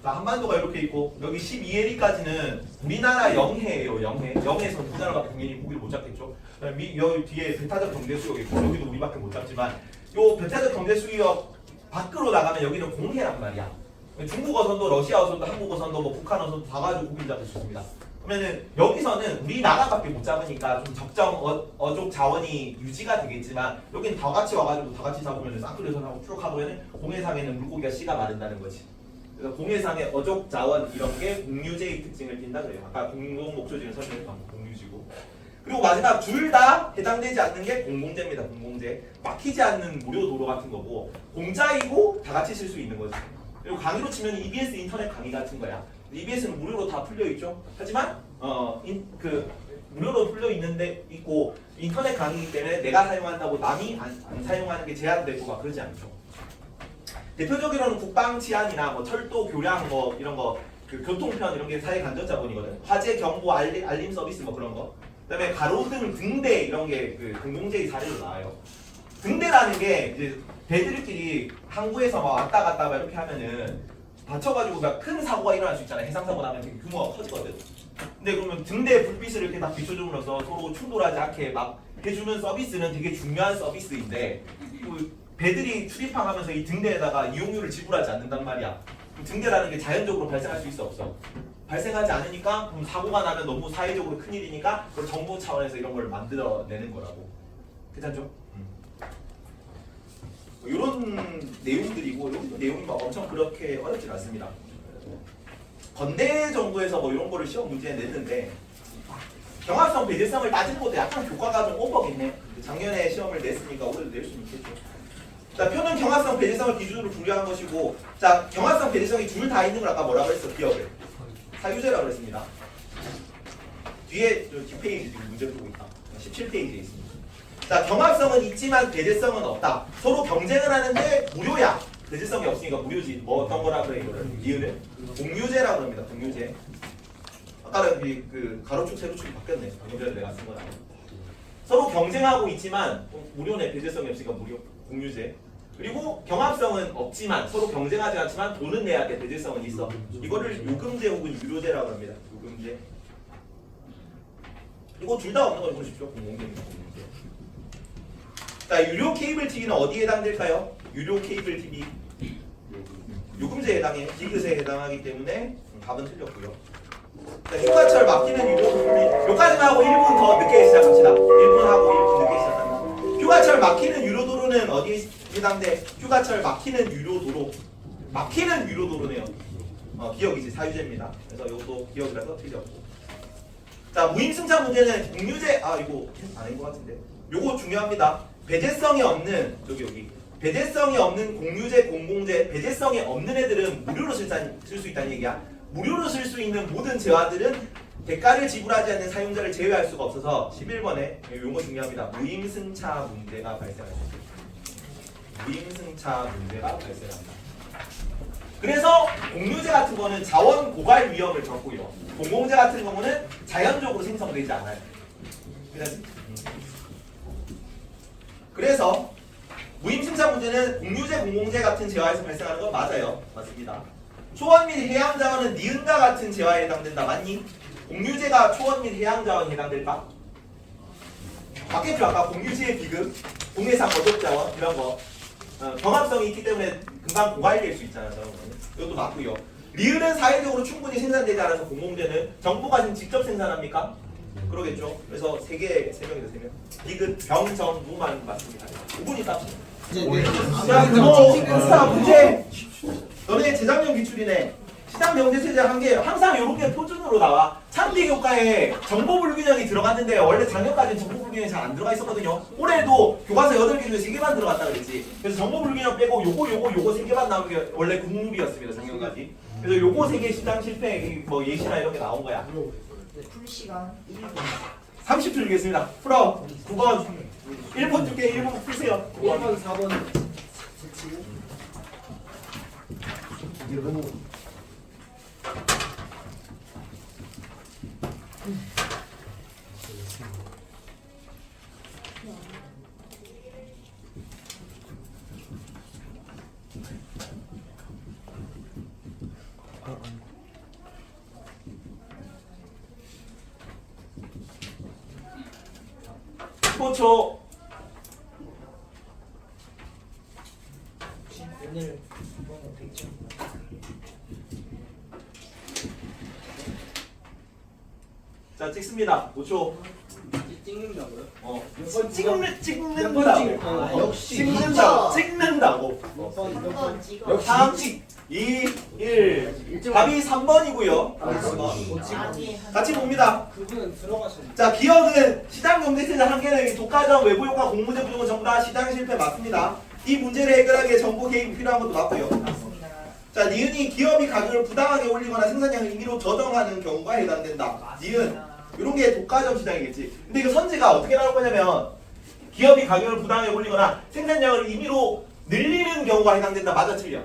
자, 한반도가 이렇게 있고 여기 12해리까지는 우리나라 영해예요. 영해에서는 우리나라밖에 당연히 고기를 못 잡겠죠. 여기 뒤에 배타적 경제 수역이 있고 여기도 우리밖에 못 잡지만 요 배타적 경제 수역 밖으로 나가면 여기는 공해란 말이야. 중국 어선도, 러시아 어선도, 한국 어선도, 뭐 북한 어선도 다 가지고 고기를 잡을 수 있습니다. 그러면은 여기서는 우리나라밖에 못 잡으니까 좀 적정 어족 자원이 유지가 되겠지만 여기는 다 같이 와가지고 다 같이 잡으면 쌍끌여선하고 쭉 하면은 공해상에는 물고기가 씨가 마른다는 거지. 그래서 공해상의 어족 자원 이런 게 공유제의 특징을 띈다 그래요. 아까 공동 목초지는 설명했던 공유지고. 그리고 마지막 둘 다 해당되지 않는 게 공공재입니다. 공공재. 막히지 않는 무료 도로 같은 거고 공짜이고 다 같이 쓸 수 있는 거지. 그리고 강의로 치면 EBS 인터넷 강의 같은 거야. EBS는 무료로 다 풀려 있죠. 하지만 무료로 풀려 있는데 있고 인터넷 강의이기 때문에 내가 사용한다고 남이 안 사용하는 게 제한되고 막 그러지 않죠. 대표적으로는 국방 치안이나 뭐 철도 교량 뭐 이런 거 그 교통편 이런 게 사회 간접 자본이거든. 화재 경보 알림 서비스 뭐 그런 거. 그다음에 가로등 등대 이런 게 그 공공재의 사례로 나와요. 등대라는 게 이제 배들끼리 항구에서 막 왔다 갔다 막 이렇게 하면은 다쳐가지고 막 큰 사고가 일어날 수 있잖아요. 해상사고 나면 되게 규모가 커지거든. 근데 그러면 등대 불빛을 이렇게 딱 비춰줌으로써 서로 충돌하지 않게 막 해주는 서비스는 되게 중요한 서비스인데 그 배들이 출입항하면서 이 등대에다가 이용료를 지불하지 않는단 말이야. 그럼 등대라는 게 자연적으로 발생할 수 있어 없어? 발생하지 않으니까 그럼 사고가 나면 너무 사회적으로 큰일이니까 그걸 정부 차원에서 이런 걸 만들어내는 거라고. 괜찮죠? 이런 내용들이고 이런 내용이 막 엄청 그렇게 어렵진 않습니다. 건대 정도에서 뭐 이런 거를 시험 문제에 냈는데 경합성 배제성을 따지는 것도 약간 교과가 좀 오버겠네. 작년에 시험을 냈으니까 올해도 낼 수는 있겠죠. 자, 표는 경합성 배제성을 기준으로 분류한 것이고, 자, 경합성 배제성이 둘 다 있는 걸 아까 뭐라고 했어? 기억을 사유제라고 했습니다. 뒤에 저 뒷페이지 지금 문제 풀고 있다. 17페이지에 있습니다. 자, 경합성은 있지만 배제성은 없다. 서로 경쟁을 하는데 무료야. 배제성이 없으니까 무료지. 뭐 어떤 거라 그래 이거를? 이유는 공유제라고 합니다. 공유제. 아까는 그 가로축 세로축이 바뀌었네. 방금 전에 내가 쓴 거랑. 서로 경쟁하고 있지만 무료네. 배제성이 없으니까 무료. 공유제. 그리고 경합성은 없지만 서로 경쟁하지 않지만 돈은 내야 돼. 배제성은 있어. 이거를 요금제 혹은 유료제라고 합니다. 요금제. 이거 둘 다 없는 걸 보십시오. 공공재입니다. 공공재. 자, 유료 케이블 TV는 어디에 해당될까요? 유료 케이블 TV 요금제에 해당해. 디귿에 해당하기 때문에 답은 틀렸고요. 자, 휴가철 맡기는 유료 여기까지만 하고 1분 더 늦게 시작합시다. 1분 하고 1분 늦게 시작합니다. 휴가철 막히는 유료도로는 어디에 해당돼? 휴가철 막히는 유료도로. 막히는 유료도로네요. 기억이지 사유제입니다. 그래서 이것도 기억이라서 틀렸고. 자, 무임승차 문제는 공유제. 이거 아닌 것 같은데. 요거 중요합니다. 배제성이 없는 여기 배제성이 없는 공유제, 공공제. 배제성이 없는 애들은 무료로 쓸 수 있다는 얘기야. 무료로 쓸 수 있는 모든 재화들은 대가를 지불하지 않는 사용자를 제외할 수가 없어서 11번에 요거 중요합니다. 무임승차 문제가 발생할 수 있습니다. 무임승차 문제가 발생합니다. 그래서 공유제 같은 거는 자원 고갈 위험을 적고요. 공공재 같은 경우는 자연적으로 생성되지 않아요. 그래서 무임승차 문제는 공유제, 공공재 같은 재화에서 발생하는 건 맞아요. 맞습니다. 초원 및 해양 자원은 니은과 같은 재화에 해당된다. 맞니? 공유제가 초원 및 해양 자원에 해당될까? 맞겠죠? 아까 공유지의 비급, 동해상 거적 자원 이런 거 경합성이 있기 때문에 금방 고갈될 수 있잖아요. 이것도 맞고요. 리은은 사회적으로 충분히 생산되지 않아서 공공재는 정부가 지금 직접 생산합니까? 그러겠죠. 그래서 세 명이죠, 3명. 디귿, 병, 정, 무만 맞습니다. 5분이 깝시다. 자, 그거 문제. 너네 재작년 기출이네. 시장 경제세제 한계 항상 이렇게 표준으로 나와. 참비 교과에 정보 불균형이 들어갔는데 원래 작년까지는 정보 불균형이 잘 안 들어가 있었거든요. 올해도 교과서 8개 중에 3개만 들어갔다 그랬지. 그래서 정보 불균형 빼고 요거 3개만 나오는 게 원래 국룰이었습니다. 작년까지. 그래서 요거 3개 시장 실패 뭐 예시나 이런 게 나온 거야. 풀 시간 1분. 30초 주겠습니다. 풀어. 9번. 1번 줄게. 1번 푸세요. 1번, 4번. 이게 너무 초 오늘 이번 100점. 자, 찍습니다. 5초. 찍는다고요? 찍는다고. 역시 찍는다고. 몇번 찍어? 다음 찍. 2, 1. 답이 3번이고요. 같이 봅니다. 그분은 들어가시는. 자, 기억은 시장 경제세제 한계는 독과점, 외부효과, 공문제 부족은 전부 다 시장 실패 맞습니다. 이 문제를 해결하기 위해 정부 개입이 필요한 것도 맞고요. 맞습니다. 자, 니은이 기업이 가격을 부당하게 올리거나 생산량을 임의로 저정하는 경우가 해당된다. 니은 이런 게 독과점 시장이겠지. 근데 이거 선지가 어떻게 나올 거냐면 기업이 가격을 부당하게 올리거나 생산량을 임의로 늘리는 경우가 해당된다. 맞아, 틀려?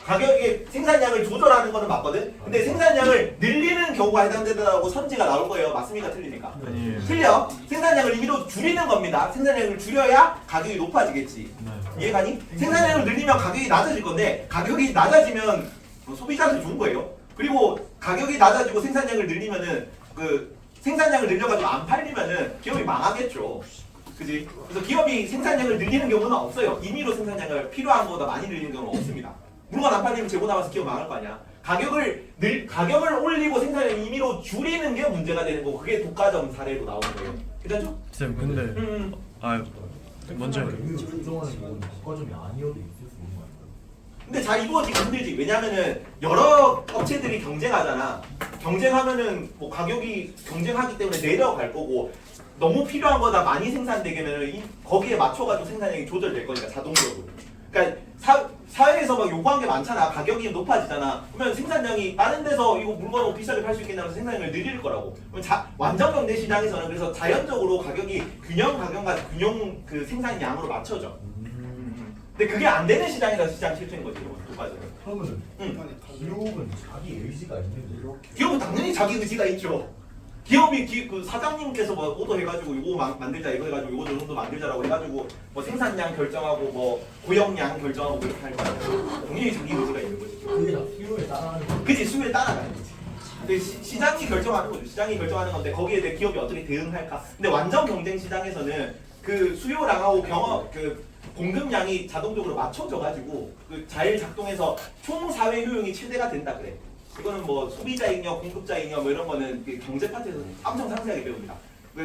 가격의 생산량을 조절하는 거는 맞거든. 근데 생산량을 늘리는 경우가 해당된다고 선지가 나올 거예요. 맞습니까? 틀립니까? 아니에요. 틀려. 생산량을 임의로 줄이는 겁니다. 생산량을 줄여야 가격이 높아지겠지. 네. 이해가니? 생산량을 늘리면 가격이 낮아질 건데 가격이 낮아지면 소비자한테 좋은 거예요. 그리고 가격이 낮아지고 생산량을 늘리면은 그 생산량을 늘려가지고 안 팔리면은 기업이 망하겠죠. 그지? 그래서 기업이 생산량을 늘리는 경우는 없어요. 임의로 생산량을 필요한 것보다 많이 늘리는 경우는 없습니다. 물건 안 팔리면 재고 나와서 기업 망할 거 아니야. 가격을 올리고 생산량을 임의로 줄이는 게 문제가 되는 거고 그게 독과점 사례로 나오는 거예요. 괜찮죠? 쌤 근데 먼저 조정하는 건 독과점이 아니어도 있을 수 있는 거 아닐까요? 근데 잘 이루어지기 힘들지. 왜냐면은 여러 업체들이 경쟁하잖아. 경쟁하면은 뭐 가격이 경쟁하기 때문에 내려갈 거고 너무 필요한 거다 많이 생산되면은 거기에 맞춰가지고 생산량이 조절될 거니까 자동적으로. 그러니까 사회에서 막 요구한 게 많잖아. 가격이 높아지잖아. 그러면 생산량이 다른 데서 이거 물건을 비싸게 팔 수 있겠냐고 생산량을 늘릴 거라고. 그럼 완전 경제 시장에서는 그래서 자연적으로 가격이 균형 가격과 균형 그 생산량으로 맞춰져. 근데 그게 안 되는 시장이라서 시장 실패인 거지. 똑같아요. 그러면은 기업은 자기 의지가 있는데 기업은 당연히 자기 의지가 있죠. 기업이 그 사장님께서 뭐 오더해가지고 이거 만들자 이거 해가지고 이거 정도 만들자라고 해가지고 뭐 생산량 결정하고 뭐 고용량 결정하고 그렇게 할 거야. 당연히 자기 의지가 있는 거지. 그게 다 수요에 따라하는 거. 그치 수요에 따라가는 거지. 근데 시장이 결정하는 거죠. 시장이 결정하는 건데 거기에 대해 기업이 어떻게 대응할까? 근데 완전 경쟁 시장에서는 그 수요량하고 공급량이 자동적으로 맞춰져가지고 그 잘 작동해서 총 사회 효용이 최대가 된다 그래. 이거는 뭐 소비자잉여, 공급자잉여 뭐 이런 거는 그 경제 파트에서 엄청 상세하게 배웁니다.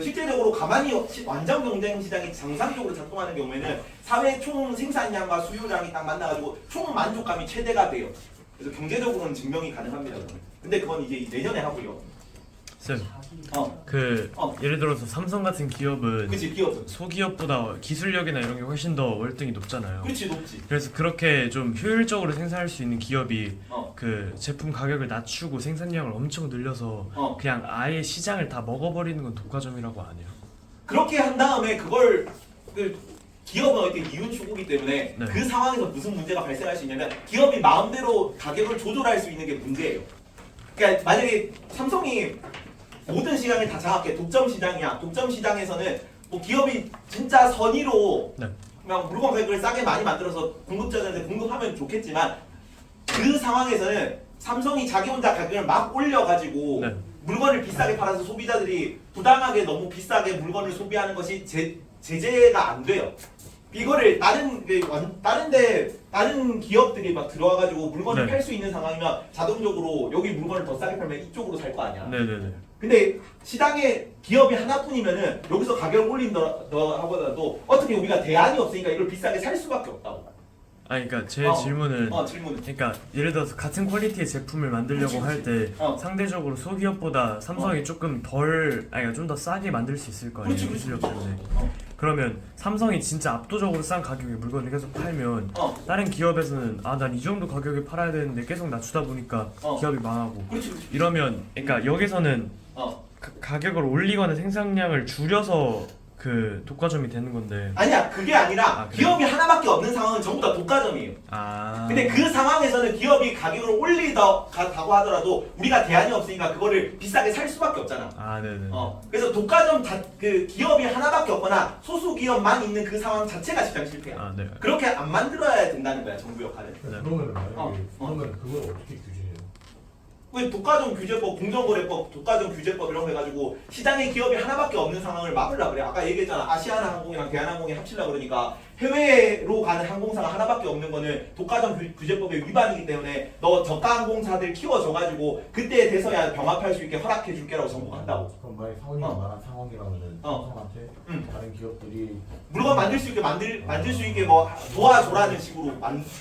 실제적으로 가만히 완전 경쟁 시장이 정상적으로 작동하는 경우에는 사회 총 생산량과 수요량이 딱 만나가지고 총 만족감이 최대가 돼요. 그래서 경제적으로는 증명이 가능합니다. 근데 그건 이제 내년에 하고요. 쌤 어, 예를 들어서 삼성 같은 기업은 그치 기업은. 소기업보다 기술력이나 이런 게 훨씬 더 월등히 높잖아요. 그렇지 높지. 그래서 그렇게 좀 효율적으로 생산할 수 있는 기업이 어. 그 제품 가격을 낮추고 생산량을 엄청 늘려서 어. 그냥 아예 시장을 다 먹어버리는 건 독과점이라고 안 해요. 그렇게 한 다음에 그걸 기업은 어쨌든 이윤 추구기 때문에 네. 그 상황에서 무슨 문제가 발생할 수 있냐면 기업이 마음대로 가격을 조절할 수 있는 게 문제예요. 그러니까 만약에 삼성이 모든 시장을 다 장악해 독점 시장이야. 독점 시장에서는 뭐 기업이 진짜 선의로 네. 그냥 물건 가격을 싸게 많이 만들어서 공급자들한테 공급하면 좋겠지만 그 상황에서는 삼성이 자기 혼자 가격을 막 올려가지고 네. 물건을 비싸게 팔아서 소비자들이 부당하게 너무 비싸게 물건을 소비하는 것이 제재가 안 돼요. 이거를 다른 기업들이 막 들어와가지고 물건을 네. 팔 수 있는 상황이면 자동적으로 여기 물건을 더 싸게 팔면 이쪽으로 살 거 아니야. 네네네. 근데 시장에 기업이 하나뿐이면은 여기서 가격을 올린다 하더라도 어떻게 우리가 대안이 없으니까 이걸 비싸게 살 수밖에 없다고. 아니 그러니까 제 질문은 질문. 그러니까 예를 들어서 같은 퀄리티의 제품을 만들려고 할 때 상대적으로 소기업보다 삼성이 조금 덜 아니 좀 더 싸게 만들 수 있을 거 아니에요. 그렇지, 기술력 때문에. 그러면 삼성이 진짜 압도적으로 싼 가격에 물건을 계속 팔면 다른 기업에서는 아 난 이 정도 가격에 팔아야 되는데 계속 낮추다 보니까 기업이 망하고 그렇지. 이러면 그러니까 여기서는 가격을 올리거나 생산량을 줄여서 그 독과점이 되는 건데 아니야 그게 아니라 그래? 기업이 하나밖에 없는 상황은 전부 다 독과점이에요. 아 근데 그 상황에서는 기업이 가격을 올리다고 하더라도 우리가 대안이 없으니까 그거를 비싸게 살 수밖에 없잖아. 아 네네. 그래서 독과점 그 기업이 하나밖에 없거나 소수 기업만 있는 그 상황 자체가 시장 실패야. 아 네. 그렇게 안 만들어야 된다는 거야 정부 역할은. 그러면은 만약에 그러면 그걸 어떻게 규제해요? 왜 독과점 규제법, 공정거래법, 독과점 규제법 이런 거 해가지고 시장에 기업이 하나밖에 없는 상황을 막으려고 그래. 아까 얘기했잖아. 아시아나항공이랑 대한항공이 합치려고 그러니까 해외로 가는 항공사가 하나밖에 없는 거는 독과점 규제법의 위반이기 때문에 너 저가 항공사들 키워줘가지고 그때에 돼서야 병합할 수 있게 허락해줄게라고 정부가 한다고. 그럼 만약 상황이 말한 상황이라면은 삼성한테 다른 기업들이 물건 만들 수 있게 만들 수 있게 뭐 도와줘라는 식으로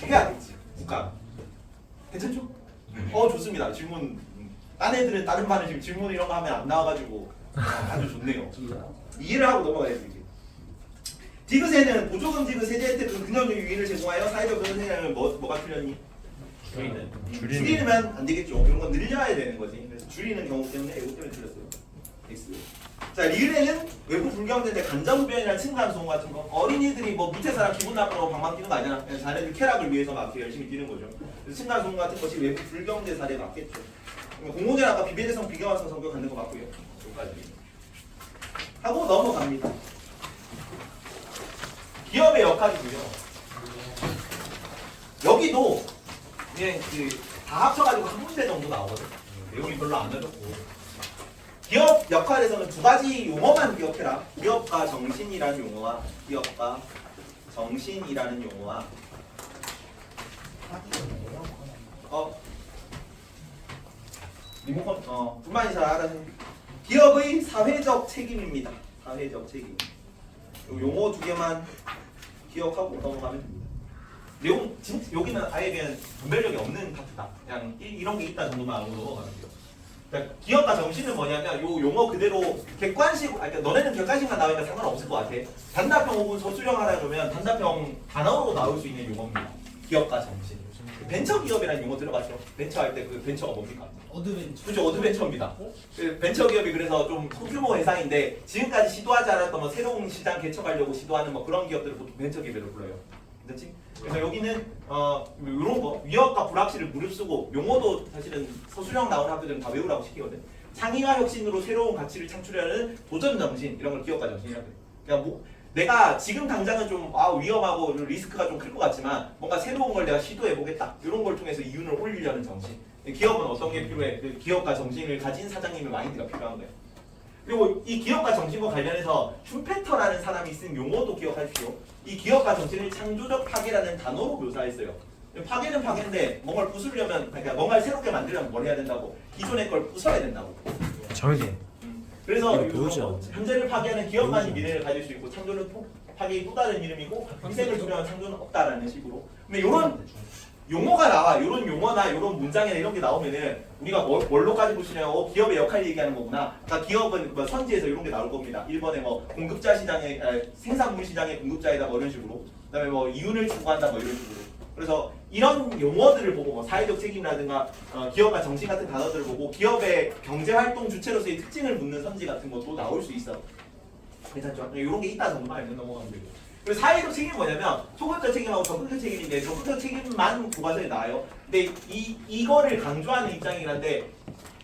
해야겠지 국가. 괜찮죠? 좋습니다. 질문. 딴 애들은 다른 반은 지금 질문 이런 거 하면 안 나와가지고 아주 좋네요. 이해를 하고 넘어가야지. 디귿에는 보조금 지급 세제 혜택 근원적 유인을 제공하여 사회적 변호사량을 뭐가 틀렸니? 줄이면 안 되겠죠. 이런 건 늘려야 되는 거지. 그래서 줄이는 경우 때문에 이거 때문에 틀렸어요. X. 자 리을에는 외부 불경제인데 간접우변이나 층간소음 같은 거 어린이들이 뭐 밑에 사람 기분 나쁘다고 방방 뛰는 거 아니잖아. 그냥 자네들 쾌락을 위해서 막 열심히 뛰는 거죠. 그래서 층간소음 같은 것이 외부 불경제 사례 맞겠죠. 공모전 아까 비례대성 비교환성 성격 갖는 거 맞고요. 여기까지 하고 넘어갑니다. 기업의 역할이고요. 여기도 그냥 다 합쳐가지고 한 군데 정도 나오거든. 내용이 별로 안 어렵고. 기업 역할에서는 두 가지 용어만 기억해라. 기업가 정신이라는 용어와 기업가 정신이라는 용어와 리모컨 분만이 잘 알아서 기업의 사회적 책임입니다. 사회적 책임. 요 용어 두 개만 기억하고 넘어가면 됩니다. 내용 여기는 아예 그냥 분별력이 없는 파트다. 그냥 이런 게 있다 정도만 알고 넘어가면 돼요. 그러니까 기업가 정신은 뭐냐면 요 용어 그대로 객관식, 그러니까 너네는 객관식만 나오니까 상관없을 것 같아. 단답형 혹은 서술형 하라 그러면 단답형 단어로 나올 수 있는 용어입니다. 기업가 정신. 벤처 기업이라는 용어 들어봤죠? 벤처 할 때 그 벤처가 뭡니까? 어드벤처. 그죠, 어드벤처입니다. 그 벤처 기업이 그래서 좀 소규모 회사인데 지금까지 시도하지 않았던 뭐 새로운 시장 개척하려고 시도하는 뭐 그런 기업들을 보통 벤처 기업이라고 불러요. 그렇지? 그래서 여기는 이런 거 위협과 불확실을 무릅쓰고 용어도 사실은 서술형 나오는 학교들은 다 외우라고 시키거든. 창의와 혁신으로 새로운 가치를 창출하는 도전 정신 이런 걸 기업가 정신이라고 해요. 그러니까 뭐 내가 지금 당장은 좀 위험하고 리스크가 좀 클 것 같지만 뭔가 새로운 걸 내가 시도해 보겠다 이런 걸 통해서 이윤을 올리려는 정신. 기업은 어떤 게 필요해? 그 기업가 정신을 가진 사장님의 마인드가 필요한 거예요. 그리고 이 기업가 정신과 관련해서 슈페터라는 사람이 쓴 용어도 기억하십시오. 이 기업가 정신을 창조적 파괴라는 단어로 묘사했어요. 파괴는 파괴인데 뭔가를 부수려면, 그러니까 뭔가를 새롭게 만들려면 뭘 해야 된다고? 기존의 걸 부숴야 된다고. 정해져. 그래서 배우지 않아. 현재를 파괴하는 기업만이 미래를 가질 수 있고 창조는 파괴의 또 다른 이름이고 희생을 두려워하는 창조는 없다라는 식으로. 근데 이런 용어가 나와. 이런 용어나 이런 문장이나 이런 게 나오면은 우리가 뭘로까지 보시냐고 기업의 역할 얘기하는 거구나. 그러니까 기업은 뭐 선지에서 이런 게 나올 겁니다. 1번에 뭐 공급자 시장의 생산물 시장의 공급자이다 뭐 이런 식으로. 그다음에 뭐 이윤을 추구한다 뭐 이런 식으로. 그래서 이런 용어들을 보고 뭐 사회적 책임이라든가 기업과 정신 같은 단어들을 보고 기업의 경제 활동 주체로서의 특징을 묻는 선지 같은 것도 나올 수 있어. 괜찮죠? 이런 게 있다 정도만 알면 넘어가면 되고. 그리고 사회적 책임이 뭐냐면 소극적 책임하고 적극적 책임인데 적극적 책임만 교과서에 나와요. 근데 이거를 강조하는 입장이긴 한데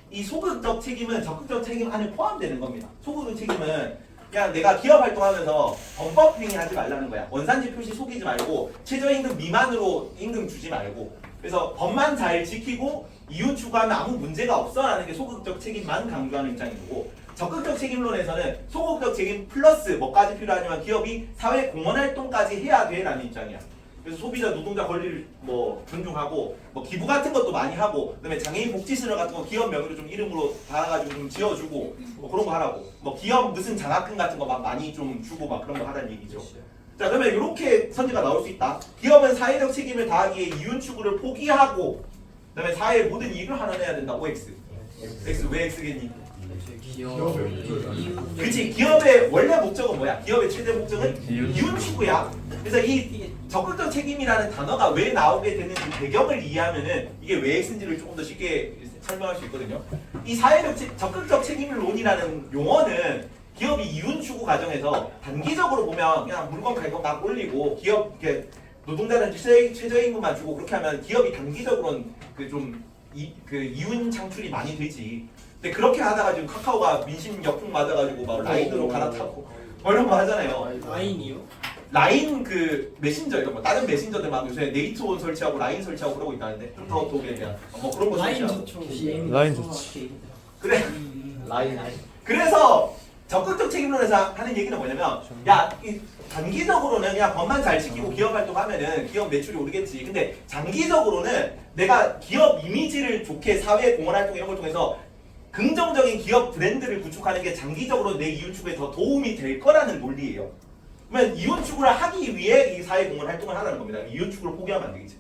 이 소극적 책임은 적극적 책임 안에 포함되는 겁니다. 소극적 책임은 그냥 내가 기업 활동하면서 범법 행위하지 말라는 거야. 원산지 표시 속이지 말고 최저임금 미만으로 임금 주지 말고 그래서 법만 잘 지키고 이윤 추구하면 아무 문제가 없어라는 게 소극적 책임만 강조하는 입장이고 적극적 책임론에서는 소극적 책임 플러스 뭐까지 필요하지만 기업이 사회 공헌 활동까지 해야 돼라는 입장이야. 그래서 소비자 노동자 권리를 뭐 존중하고 뭐 기부 같은 것도 많이 하고 그다음에 장애인 복지시설 같은 거 기업 명의로 좀 이름으로 달아가지고 좀 지어주고 뭐 그런 거 하라고 뭐 기업 무슨 장학금 같은 거 막 많이 좀 주고 막 그런 거 하라는 얘기죠. 자 그러면 이렇게 선지가 나올 수 있다. 기업은 사회적 책임을 다하기에 이윤 추구를 포기하고 그다음에 사회의 모든 이익을 환원해야 된다. OX. X 왜 X겠니? 그렇지. 기업의 원래 목적은 뭐야? 기업의 최대 목적은 이윤 추구야. 그래서 이 적극적 책임이라는 단어가 왜 나오게 되는지 배경을 이해하면은 이게 왜 X인지를 조금 더 쉽게 설명할 수 있거든요. 이 사회적 적극적 책임론이라는 용어는 기업이 이윤 추구 과정에서 단기적으로 보면 그냥 물건 가격 막 올리고 기업 이렇게 노동자는 최저임금만 주고 그렇게 하면 기업이 단기적으로는 그 이윤 창출이 많이 되지. 근데 그렇게 하다가 지금 카카오가 민심 역풍 맞아가지고 막 라인으로 갈아타고 뭐 이런 거 하잖아요. 라인이요? 라인 그 메신저 이런 거 다른 메신저들 막 요새 네이트온 설치하고 라인 설치하고 그러고 있다는데 좀 더 독에 대한 뭐 그런 거 라인 설치하고 좋죠. 라인 좋지. 그래. 라인. 그래서 적극적 책임론에서 하는 얘기는 뭐냐면 야 이 단기적으로는 그냥 법만 잘 지키고 기업 활동하면은 기업 매출이 오르겠지. 근데 장기적으로는 내가 기업 이미지를 좋게 사회 공헌 활동 이런 걸 통해서 긍정적인 기업 브랜드를 구축하는 게 장기적으로 내 이윤 추구에 더 도움이 될 거라는 논리예요. 그러면 이윤 추구를 하기 위해 이 사회 공헌 활동을 하라는 겁니다. 이윤 추구를 포기하면 안 되겠지.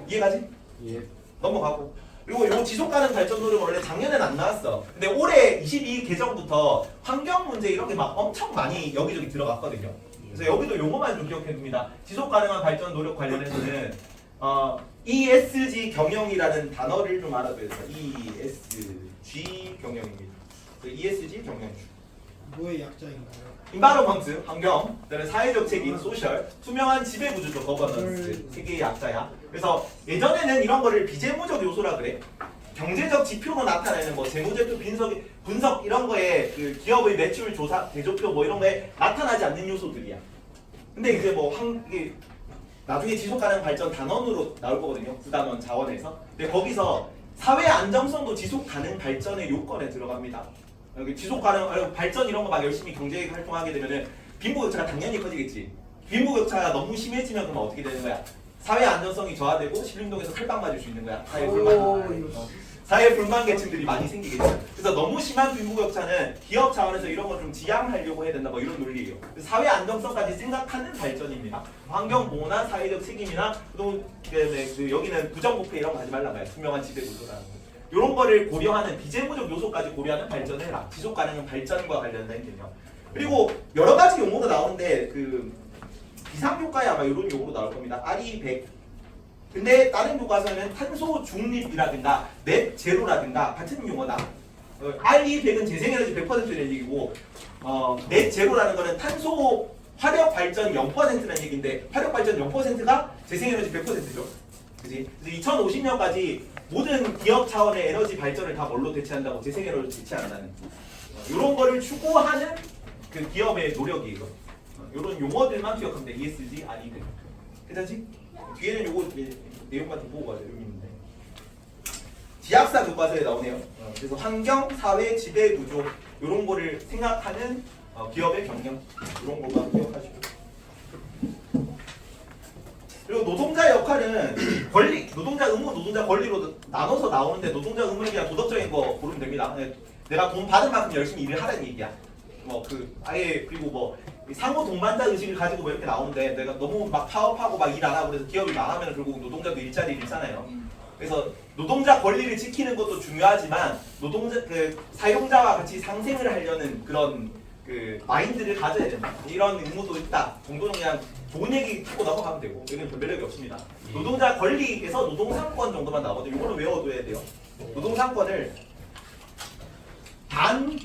이해가지? 예. 넘어가고. 그리고 요 지속 가능 발전 노력은 원래 작년에는 안 나왔어. 근데 올해 22일 개정부터 환경 문제 이런 게 막 엄청 많이 여기저기 들어갔거든요. 그래서 여기도 요거만 좀 기억해 둡니다. 지속 가능한 발전 노력 관련해서는 ESG 경영이라는 단어를 좀 알아둬야 돼요. ESG 경영입니다. ESG 경영주. 뭐의 약자인가요? 인바이러먼트 환경, 그다음에 사회적 책임, 소셜, 투명한 지배 구조적 거버넌스 세 개의 약자야. 그래서 예전에는 이런 거를 비재무적 요소라 그래. 경제적 지표로 나타내는 뭐 재무제표 분석 이런 거에 그 기업의 매출 조사 대조표 뭐 이런 거에 나타나지 않는 요소들이야. 근데 이제 뭐 이게 나중에 지속 가능 발전 단원으로 나올 거거든요. 9단원 자원에서. 근데 거기서 사회 안정성도 지속 가능 발전의 요건에 들어갑니다. 여기 지속 가능 발전 이런 거 막 열심히 경제 활동하게 되면은 빈부격차가 당연히 커지겠지. 빈부격차가 너무 심해지면 그러면 어떻게 되는 거야? 사회 안정성이 저하되고 신림동에서 칼빵 맞을 수 있는 거야. 사회 불만 계층들이 많이 생기겠죠. 그래서 너무 심한 빈부격차는 기업 차원에서 이런 걸 좀 지양하려고 해야 된다. 뭐 이런 논리예요. 사회 안정성까지 생각하는 발전입니다. 환경 보호나 사회적 책임이나 또 여기는 부정부패 이런 거 하지 말라고요. 투명한 지배 구조라는 거. 이런 거를 고려하는 비재무적 요소까지 고려하는 발전을 해라. 지속 가능한 발전과 관련된 개념. 그리고 여러 가지 용어가 나오는데 그 비상효과에 아마 이런 용어로 나올 겁니다. RE100. 근데 다른 교과서에는 탄소 중립이라든가 넷 제로라든가 같은 용어다. RE100은 재생에너지 100%는 얘기고 넷 제로라는 거는 탄소 화력 발전 0%라는 얘기인데 화력 발전 0%가 재생에너지 100%죠. 그지? 그래서 2050년까지 모든 기업 차원의 에너지 발전을 다 뭘로 대체한다고? 재생에너지 대체한다는 이런 거를 추구하는 그 기업의 노력이에요. 이런 용어들만 기억하면 돼. ESG, RE100. 괜찮지? 뒤에는 요거 내용 같은 보고 가죠. 여기 있는데 지학사 교과서에 나오네요. 그래서 환경, 사회, 지배 구조 이런 거를 생각하는 기업의 경영 이런 것만 기억하시고. 그리고 노동자의 역할은 권리, 노동자 의무, 노동자 권리로 나눠서 나오는데 노동자 의무는 그냥 도덕적인 거 고르면 됩니다. 내가 돈 받은 만큼 열심히 일을 하라는 얘기야. 뭐 그 아예 그리고 뭐 상호 동반자 의식을 가지고 뭐 이렇게 나오는데 내가 너무 막 파업하고 막 일 안 하고 그래서 기업이 망하면 결국 노동자도 일자리를 잃잖아요. 그래서 노동자 권리를 지키는 것도 중요하지만 노동자 그 사용자와 같이 상생을 하려는 그런 그 마인드를 가져야 된다. 이런 의무도 있다. 정도는 그냥 좋은 얘기 듣고 넘어가면 되고 여기는 별 매력이 없습니다. 노동자 권리에서 노동상권 정도만 나오거든요. 이거는 외워둬야 돼요. 노동상권을 단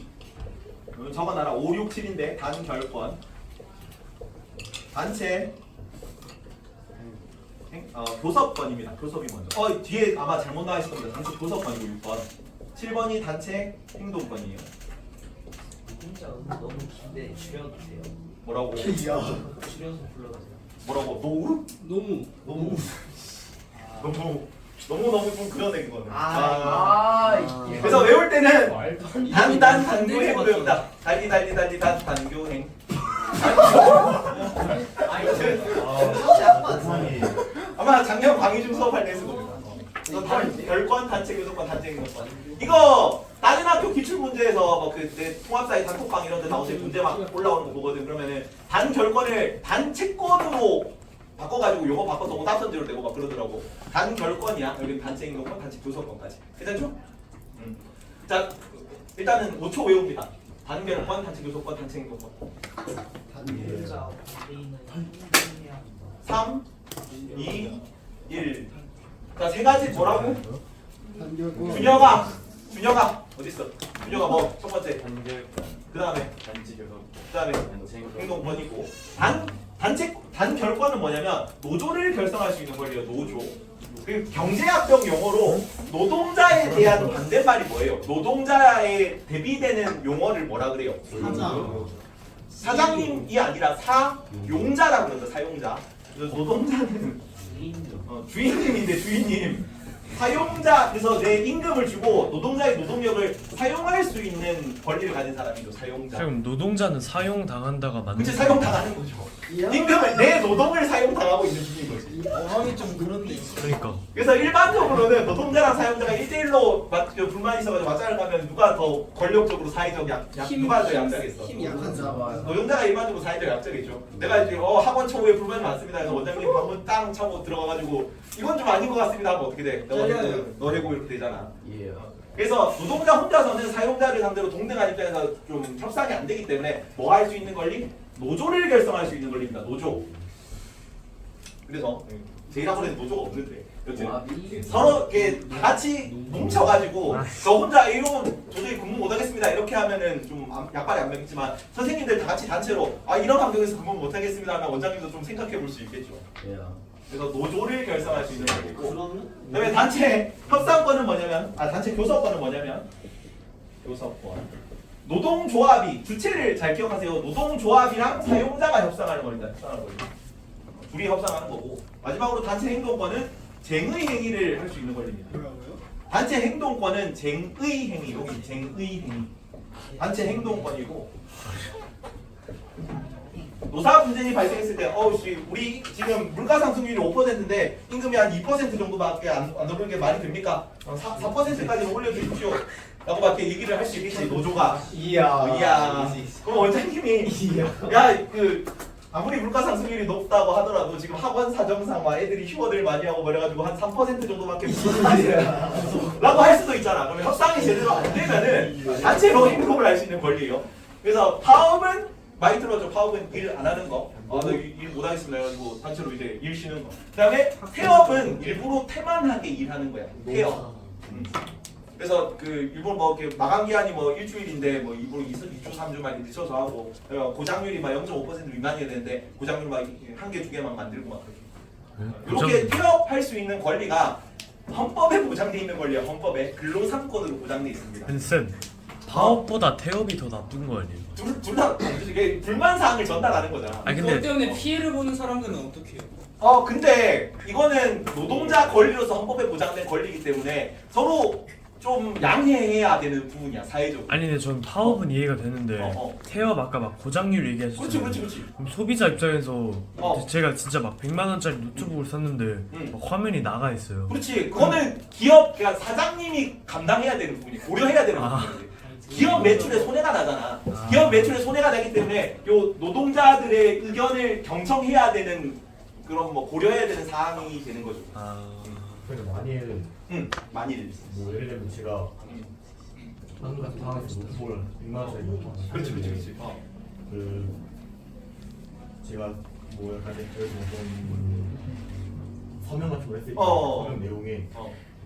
적어놔라. 5, 6, 7인데 단결권 단체 교섭권입니다. 교섭이 먼저. 뒤에 아마 잘못 나와 있을 겁니다. 단체 교섭권이고 6번. 7번이 단체 행동권이에요. 진짜 너무 긴데 줄여도 돼요. 뭐라고? 줄여서 불러주세요. 뭐라고? 노우? 너무 너무 좀 그러네 그거는. 이게. 그래서 외울 때는 말도 안 돼. 단단 단교행으로 외운다. 달리 단 단교행. 아마 작년 광희중 수업할 때 했을 겁니다. 그래서 별권, 단체 교섭권, 단체 행동권. 이거 다른 학교 기출 문제에서 뭐 그 통합사회 단톡방 이런 데 나오는 문제 막 올라오는 거 보거든. 그러면은 단결권을 단체권으로 바꿔가지고 요거 바꿔서 오답선제로 되고 막 그러더라고. 단결권이야. 여기는 단체 행동권, 단체 교섭권까지. 괜찮죠? 자, 일단은 5초 외웁니다. 단결권, 단체 교섭권, 단체 행동권. 단계자 우리는 3, 2, 1. 자, 세 가지 뭐라고? 준혁아 어디 있어? 준혁아 뭐 첫 번째 그 다음에 단지 교섭. 그 다음에 행동권이고 단결권은 뭐냐면 노조를 결성할 수 있는 권리예요. 노조. 그리고 경제학적 용어로 노동자에 대한 반대말이 뭐예요? 노동자에 대비되는 용어를 뭐라 그래요? 사장님이 아니라 사용자라고 그러죠. 사용자. 그래서 노동자는 주인님인데 주인님. 사용자, 그래서 내 임금을 주고 노동자의 노동력을 사용할 수 있는 권리를 가진 사람이죠. 사용자. 지금 노동자는 사용당한다가 맞는 그치, 사용당하는 거죠. 임금을 내 노동을 사용당하고 있는 중인 거지. 어항이 좀 그런데 있어. 그러니까 그래서 일반적으로는 노동자랑 사용자가 1대1로 불만이 있어가지고 맞짱을 가면 누가 더 권력적으로 사회적 누가 더 약자겠어? 힘이 약한 사람. 노동자가 일반적으로 사회적 약자겠죠. 내가 이제 학원 처우에 불만이 많습니다. 그래서 원장님 방문 땅 차고 들어가가지고 이건 좀 아닌 것 같습니다. 하면 어떻게 돼? 너래고 이렇게 되잖아. 그래서 노동자 혼자서는 사용자를 상대로 동등한 입장에서 좀 협상이 안 되기 때문에 뭐 할 수 있는 권리? 노조를 결성할 수 있는 권리입니다. 노조. 그래서 제일 학원에는 노조가 없는데 여튼 서로 이렇게 다 같이 뭉쳐가지고 저 혼자 이러면 도저히 근무 못하겠습니다 이렇게 하면은 좀 약발이 안 먹겠지만 선생님들 다 같이 단체로 이런 환경에서 근무 못하겠습니다 하면 원장님도 좀 생각해 볼 수 있겠죠. 그래서 노조를 결성할 수 있는 권리고 그다음에 단체 협상권은 뭐냐면 단체 교섭권은 뭐냐면 교섭권 노동조합이 주체를 잘 기억하세요. 노동조합이랑 사용자가 협상하는 겁니다. 협상하는 거죠. 둘이 협상하는 거고 마지막으로 단체 행동권은 쟁의 행위를 할 수 있는 권리입니다. 뭐라고요? 단체 행동권은 쟁의 행위, 여기 쟁의 행위. 단체 행동권이고 노사 분쟁이 발생했을 때 우리 지금 물가 상승률이 5%인데 임금이 한 2% 정도밖에 안 오르는 게 말이 됩니까? 4%까지는 올려주십시오 라고 밖에 얘기를 할 수 있겠지 노조가. 이야. 그럼 원장님이 아무리 물가 상승률이 높다고 하더라도 지금 학원 사정상 애들이 휴업을 많이 하고 그래가지고 한 3% 정도밖에 못 라고 할 수도 있잖아. 그러면 협상이 제대로 안 되면은 단체로 행동을 할 수 있는 권리예요. 그래서 파업은 많이 들어죠. 파업은 일 안 하는 거. 일 못 하겠습니다. 그래가지고 단체로 이제 일 쉬는 거. 그다음에 태업은 일부러 태만하게 일하는 거야. 태업. 그래서 일본 이렇게 마감 기한이 일주일인데 일부러 2주 3주 많이 늦춰서 하고 고장률이 0.5% 미만이어야 되는데 고장률 한 개 두 개만 만들고 막 그렇게 이렇게 태업할 수 있는 권리가 헌법에 보장돼 있는 권리야. 헌법에 근로 3권으로 보장돼 있습니다. 근데 쌤 파업보다 태업이 더 나쁜 거 아니에요? 둘 다 이게 불만 사항을 전달하는 거잖아. 아니 그것 근데 때문에 피해를 보는 사람들은 어떻게 해요? 근데 이거는 노동자 권리로서 헌법에 보장된 권리이기 때문에 서로 좀 양해해야 되는 부분이야 사회적으로. 아니 근데 전 파업은 이해가 되는데 태업 아까 막 고장률 얘기하셨잖아요. 그렇지. 그럼 소비자 입장에서 제가 진짜 막 100만 원짜리 노트북을 샀는데 막 화면이 나가 있어요. 그렇지. 그거는 기업 그러니까 사장님이 감당해야 되는 부분이 고려해야 되는 부분이지. 기업 매출에 손해가 나잖아. 기업 매출에 손해가 나기 때문에 요 노동자들의 의견을 경청해야 되는 그런 고려해야 되는 사항이 되는 거죠. 근데 만일 많이 예를 들면 제가 한국 같은 상황에서 노트북을 100만 원짜리 노트북을 샀는데 그렇지. 제가 약간 좀 서명 같은 걸 했을 때 서명 내용에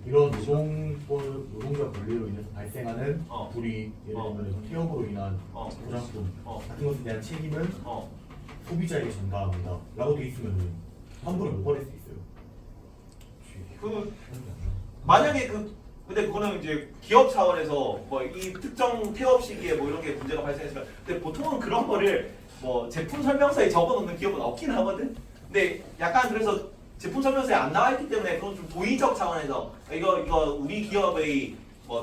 이런 노동자 권리로 인해서 발생하는 불이 예를 들면 태업으로 인한 보장금 같은 것에 대한 책임은 소비자에게 전가합니다 라고 돼 있으면 환불을 못 받을 수 있어요. 만약에 근데 그거는 이제 기업 차원에서 이 특정 태업 시기에 이런 게 문제가 발생했으면 근데 보통은 그런 거를 제품 설명서에 적어놓는 기업은 없긴 하거든. 근데 약간 그래서 제품 설명서에 안 나와 있기 때문에 그건 좀 도의적 차원에서 이거 우리 기업의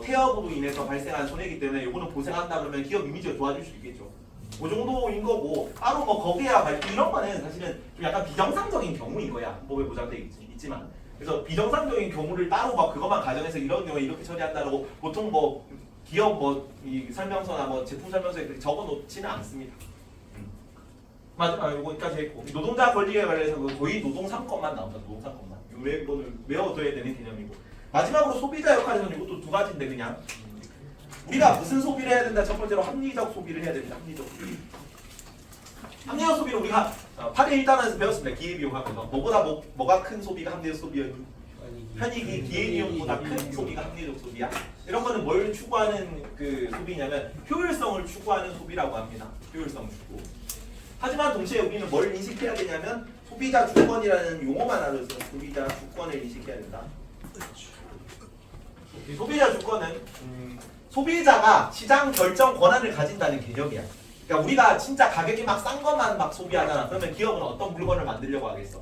태업으로 인해서 발생한 손해이기 때문에 이거는 보상한다 그러면 기업 이미지가 좋아질 수 있겠죠. 그 정도인 거고 따로 거기에야 이런 거는 사실은 좀 약간 비정상적인 경우인 거야. 법에 보장돼 있지만. 그래서 비정상적인 경우를 따로 그것만 가정해서 이런 경우에 이렇게 처리한다라고 보통 기업 이 설명서나 제품 설명서에 그렇게 적어놓지는 않습니다. 맞아, 이거까지 했고 노동자 권리에 관해서 거의 노동 3건만 나온다. 노동 3건만. 이거는 외워둬야 되는 개념이고 마지막으로 소비자 역할에서는 이것도 두 가지인데 그냥 우리가 무슨 소비를 해야 된다. 첫 번째로 합리적 소비를 해야 됩니다. 합리적 소비. 합리적 소비는 우리가 8일 1단원에서 배웠습니다. 기회비용하면서 뭐가 큰 소비가 합리적 소비였니? 편익이 기회비용보다 큰 소비가 합리적 소비야. 이런 거는 뭘 추구하는 소비냐면 효율성을 추구하는 소비라고 합니다. 효율성 추구. 하지만 동시에 우리는 뭘 인식해야 되냐면 소비자 주권이라는 용어만 알아서 소비자 주권을 인식해야 된다. 이 소비자 주권은 소비자가 시장 결정 권한을 가진다는 개념이야. 그러니까 우리가 진짜 가격이 막 싼 것만 소비하잖아. 그러면 기업은 어떤 물건을 만들려고 하겠어?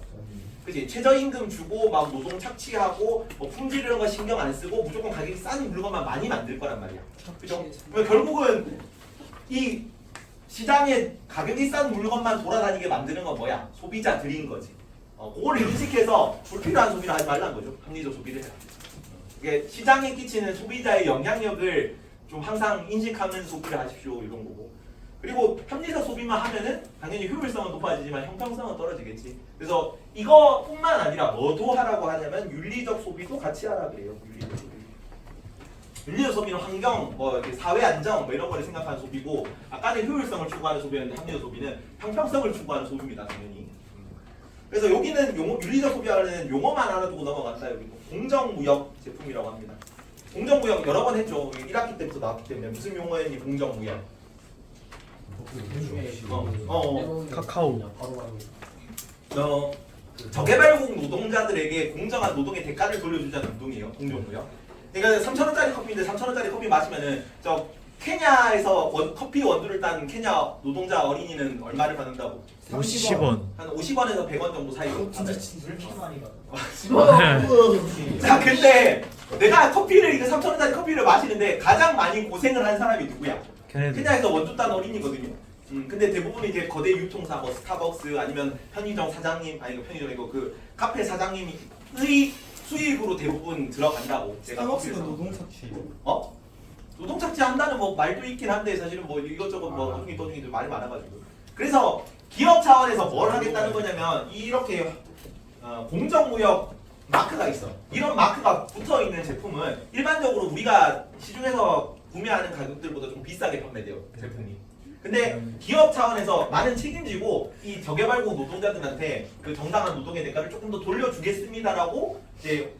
그치? 최저임금 주고 노동 착취하고 품질 이런 거 신경 안 쓰고 무조건 가격이 싼 물건만 많이 만들 거란 말이야. 그죠? 그러면 결국은 이 시장에 가격이 싼 물건만 돌아다니게 만드는 건 뭐야? 소비자들인 거지. 그거를 인식해서 불필요한 소비를 하지 말라는 거죠. 합리적 소비를 해라. 이게 시장에 끼치는 소비자의 영향력을 좀 항상 인식하는 소비를 하십시오. 이런 거고. 그리고 합리적 소비만 하면은 당연히 효율성은 높아지지만 형평성은 떨어지겠지. 그래서 이거뿐만 아니라 뭐도 하라고 하냐면 윤리적 소비도 같이 하라 그래요. 윤리적 소비. 윤리적 소비는 환경, 이렇게 사회 안정 이런 거를 생각하는 소비고 아까는 효율성을 추구하는 소비였는데 합리적 소비는 형평성을 추구하는 소비입니다. 당연히. 그래서 여기는 윤리적 소비하는 용어만 알아두고 넘어간다. 여기 공정무역 제품이라고 합니다. 공정무역 여러 번 했죠. 1학기 때부터 나왔기 때문에 무슨 용어였니? 공정무역. 카카오. 저개발국 노동자들에게 공정한 노동의 대가를 돌려주자는 운동이에요. 공정무역. 그러니까 3,000원짜리 커피인데 3,000원짜리 커피 마시면은 케냐에서 커피 원두를 딴 케냐 노동자 어린이는 얼마를 받는다고? 50원. 한 50원에서 100원 정도 사이로. 진짜 왜 이렇게 많이 받아? 자, 근데 내가 커피를 3,000원짜리 커피를 마시는데 가장 많이 고생을 한 사람이 누구야? 케냐에서 원조 딴 어린이거든요. 근데 대부분 이제 거대 유통사, 뭐 스타벅스 아니면 편의점 사장님, 아니 그 편의점이고 그 카페 사장님의 수익으로 대부분 들어간다고. 제가 스타벅스가 거기에서. 노동 착취. 노동 착취한다는 뭐 말도 있긴 한데 사실은 뭐 이것저것 뭐 도중이들 말이 많아가지고. 그래서 기업 차원에서 뭘 하겠다는 거냐면 이렇게 공정무역 마크가 있어. 이런 마크가 붙어 있는 제품은 일반적으로 우리가 시중에서 구매하는 가격들보다 좀 비싸게 판매돼요, 제품이. 근데 기업 차원에서 나는 책임지고 이 저개발국 노동자들한테 그 정당한 노동의 대가를 조금 더 돌려주겠습니다라고 이제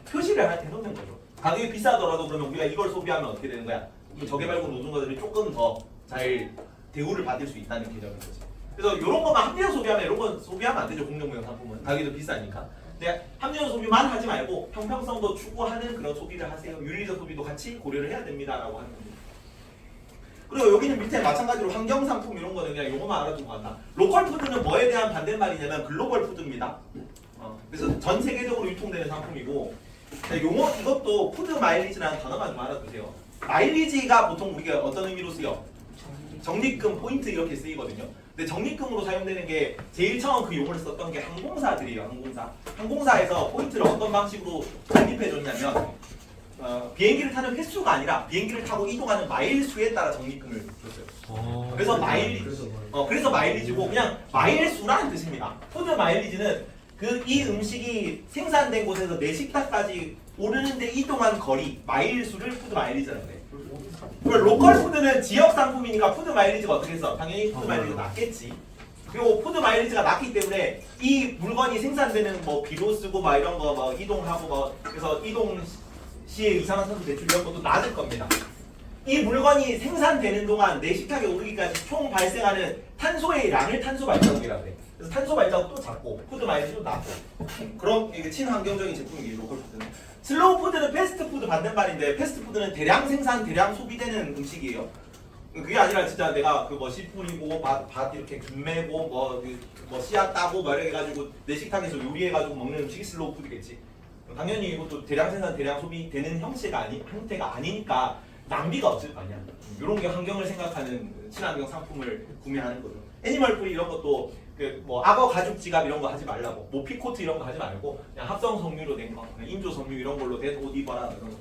표시를 해놓는 거죠. 가격이 비싸더라도 그러면 우리가 이걸 소비하면 어떻게 되는 거야? 이 저개발국 노동자들이 조금 더 잘 대우를 받을 수 있다는 개념인 거지. 그래서 이런 것만 합리적 소비하면 이런 건 소비하면 안 되죠. 공정무역 상품은 가격이 더 비싸니까. 근데 합리적 소비만 하지 말고 형평성도 추구하는 그런 소비를 하세요. 윤리적 소비도 같이 고려를 해야 됩니다라고 하는 겁니다. 그리고 여기는 밑에 마찬가지로 환경 상품 이런 거는 그냥 요거만 알아두고 간다. 로컬 푸드는 뭐에 대한 반대말이냐면 글로벌 푸드입니다. 그래서 전 세계적으로 유통되는 상품이고, 용어 이것도 푸드 마일리지라는 단어만 좀 알아두세요. 마일리지가 보통 우리가 어떤 의미로 쓰여? 적립금, 포인트 이렇게 쓰이거든요. 근데 적립금으로 사용되는 게 제일 처음 그 용어를 썼던 게 항공사들이에요. 항공사에서 포인트를 어떤 방식으로 적립해줬냐면 비행기를 타는 횟수가 아니라 비행기를 타고 이동하는 마일 수에 따라 적립금을 줬어요. 그래서 그래서 마일리지고 그냥 마일 수라는 뜻입니다. 푸드 마일리지는 이 음식이 생산된 곳에서 내 식탁까지 오르는데 이동한 거리 마일 수를 푸드 마일리지라고 해요. 로컬 푸드는 지역 상품이니까 푸드 마일리지가 어떻게 했어? 당연히 푸드 마일리지가 낮겠지. 그리고 푸드 마일리지가 낮기 때문에 이 물건이 생산되는 뭐 비료 쓰고 막 이런 거 뭐 이동하고 뭐 그래서 이동 시에 이산화탄소 배출 이런 것도 낮을 겁니다. 이 물건이 생산되는 동안 내 식탁에 오르기까지 총 발생하는 탄소의 양을 탄소 발자국이라고 해. 그래서 탄소 발자국도 작고 푸드 마일리지도 낮고 그런 이게 친환경적인 제품이에요. 로컬 푸드는. 슬로우 푸드는 패스트푸드 반대말인데 패스트푸드는 대량 생산, 대량 소비되는 음식이에요. 그게 아니라 진짜 내가 그 뭐 씨 뿌리고 밭 이렇게 균 매고 뭐 씨앗 따고 뭐 이렇게 해가지고 내 식탁에서 요리해가지고 먹는 음식이 슬로우 푸드겠지. 당연히 이것도 대량 생산, 대량 소비되는 형태가 아니니까 낭비가 없을 거 아니야. 이런 게 환경을 생각하는 친환경 상품을 구매하는 거죠. 애니멀 프리 이런 것도 그 뭐 악어 가죽 지갑 이런 거 하지 말라고, 모피 코트 이런 거 하지 말고 그냥 합성 섬유로 된 거, 인조 섬유 이런 걸로 된 옷 입어라 이런 거.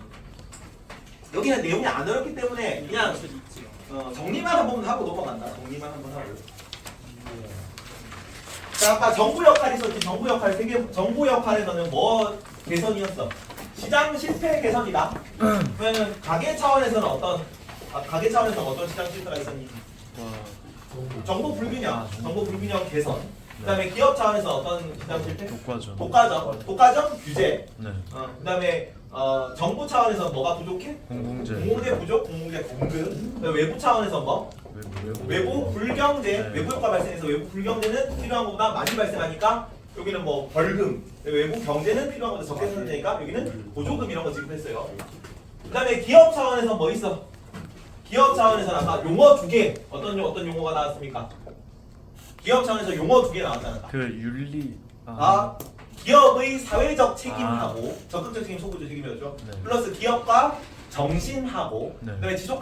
여기는 내용이 안 어렵기 때문에 그냥 정리만 한번 하고 넘어간다. 정리만 한번 하고. 자, 아까 정부 역할이 있었지. 정부 역할 정부 역할에서는 뭐 개선이었어? 시장 실패 개선이다. 그러면 가계 차원에서는 어떤 시장 실패가 있었니? 정보 불균형, 정보 불균형 개선. 그다음에 기업 차원에서 어떤 시장 실패? 독과점 규제. 그다음에 정부 차원에서 뭐가 부족해? 공공재 부족, 공공재 공급. 외부 차원에서 뭐? 외부 불경제, 외부 효과 발생해서 외부 불경제는 필요한 것보다 많이 발생하니까 여기는 뭐 벌금, 외부 경제는 필요한 것보다 적게 생기니까 여기는 보조금 이런 거 지급했어요. 그다음에 기업 차원에서 뭐 있어? 기업 차원에서는 아까 용어 2개 어떤 용어가 나왔습니까? 기업 차원에서 용어 2개 나왔잖아. 그 윤리 기업의 사회적 책임하고 적극적 책임, 소극적 책임이었죠. 네. 플러스 기업과 정신하고 네. 그다음에 지속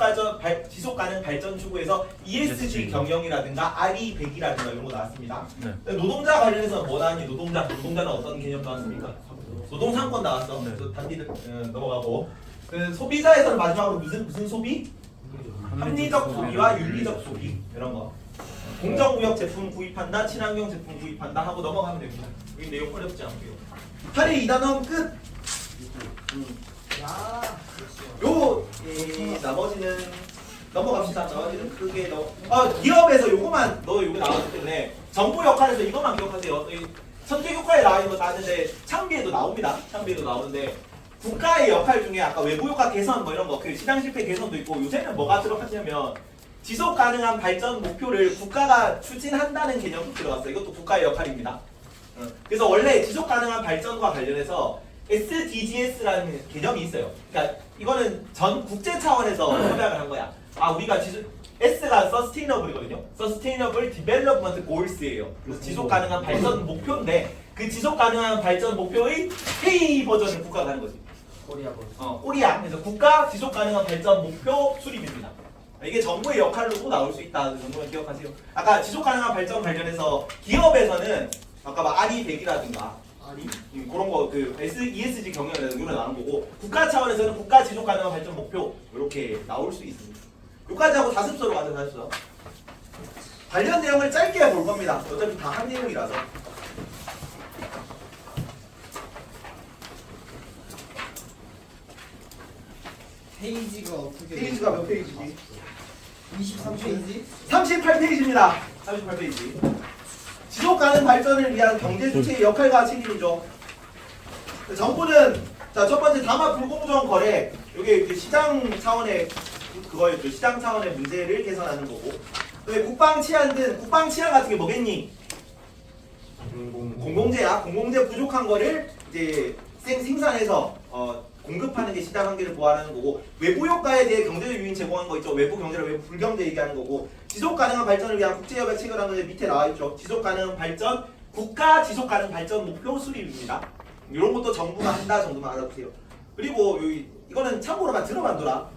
가능 발전 추구에서 ESG 경영이라든가 RE100이라든가 이런 거 나왔습니다. 네. 노동자 관련해서 뭐 나왔니? 노동자는 어떤 개념 나왔습니까? 노동상권 나왔어. 네. 그래서 단지 넘어가고 그 소비자에서는 마지막으로 무슨 소비? 합리적 소비와 윤리적 소비 이런 거. 공정무역 제품 구입한다, 친환경 제품 구입한다 하고 넘어가면 됩니다. 여기 내용 어렵지 않고요. 8회 2단원 끝. 나머지는 넘어갑시다. 나머지는 크게 기업에서 요거만 요거 나왔기 때문에 정부 역할에서 이것만 기억하세요. 선택 효과에 나와 있는 거 나왔는데 창비에도 나옵니다. 창비에도 나오는데 국가의 역할 중에 아까 외부 효과 개선 뭐 이런 거, 그 시장 실패 개선도 있고 요새는 뭐가 들어가냐면 지속 가능한 발전 목표를 국가가 추진한다는 개념도 들어갔어요. 이것도 국가의 역할입니다. 그래서 원래 지속 가능한 발전과 관련해서 SDGs라는 개념이 있어요. 그러니까 이거는 전 국제 차원에서 협약을 한 거야. 우리가 S가 Sustainable이거든요. Sustainable Development Goals예요. 그래서 지속 가능한 발전 목표인데 그 지속 가능한 발전 목표의 K 버전을 국가가 하는 거지. 코리아 버전. 코리아. 그래서 국가 지속 가능한 발전 목표 수립입니다. 이게 정부의 역할로 또 나올 수 있다. 그 정도만 기억하세요. 아까 지속 가능한 발전 관련해서 기업에서는 아까 막 RE100이라든가 그런 거 그 ESG 경영이라든가 이런 나온 거고 국가 차원에서는 국가 지속 가능한 발전 목표 이렇게 나올 수 있습니다. 여기까지 하고 다습서로 가자. 다습서. 관련 내용을 짧게 볼 겁니다. 어차피 다 한 내용이라서. 페이지가 어떻게 페이지가 몇 페이지지? 23페이지? 38페이지입니다. 38페이지. 지속 가능 발전을 위한 경제 주체의 역할과 책임이죠. 정부는 자, 첫 번째 담합 불공정 거래. 이게 그 시장 차원의 그거였죠. 시장 차원의 문제를 개선하는 거고. 그다음에 국방 치안 등 국방 치안 같은 게 뭐겠니? 공공재야. 공공재 부족한 거를 이제 생산해서 공급하는 게 시장 한계를 보완하는 거고, 외부 효과에 대해 경제적 요인 제공하는 거 있죠. 외부 경제를 외부 불경제 얘기하는 거고, 지속 가능한 발전을 위한 국제협약 체결하는 게 밑에 나와 있죠. 지속 가능 발전, 국가 지속 가능 발전 목표 수립입니다. 이런 것도 정부가 한다 정도만 알아두세요. 그리고 여기 이거는 참고로만 들어만 둬라.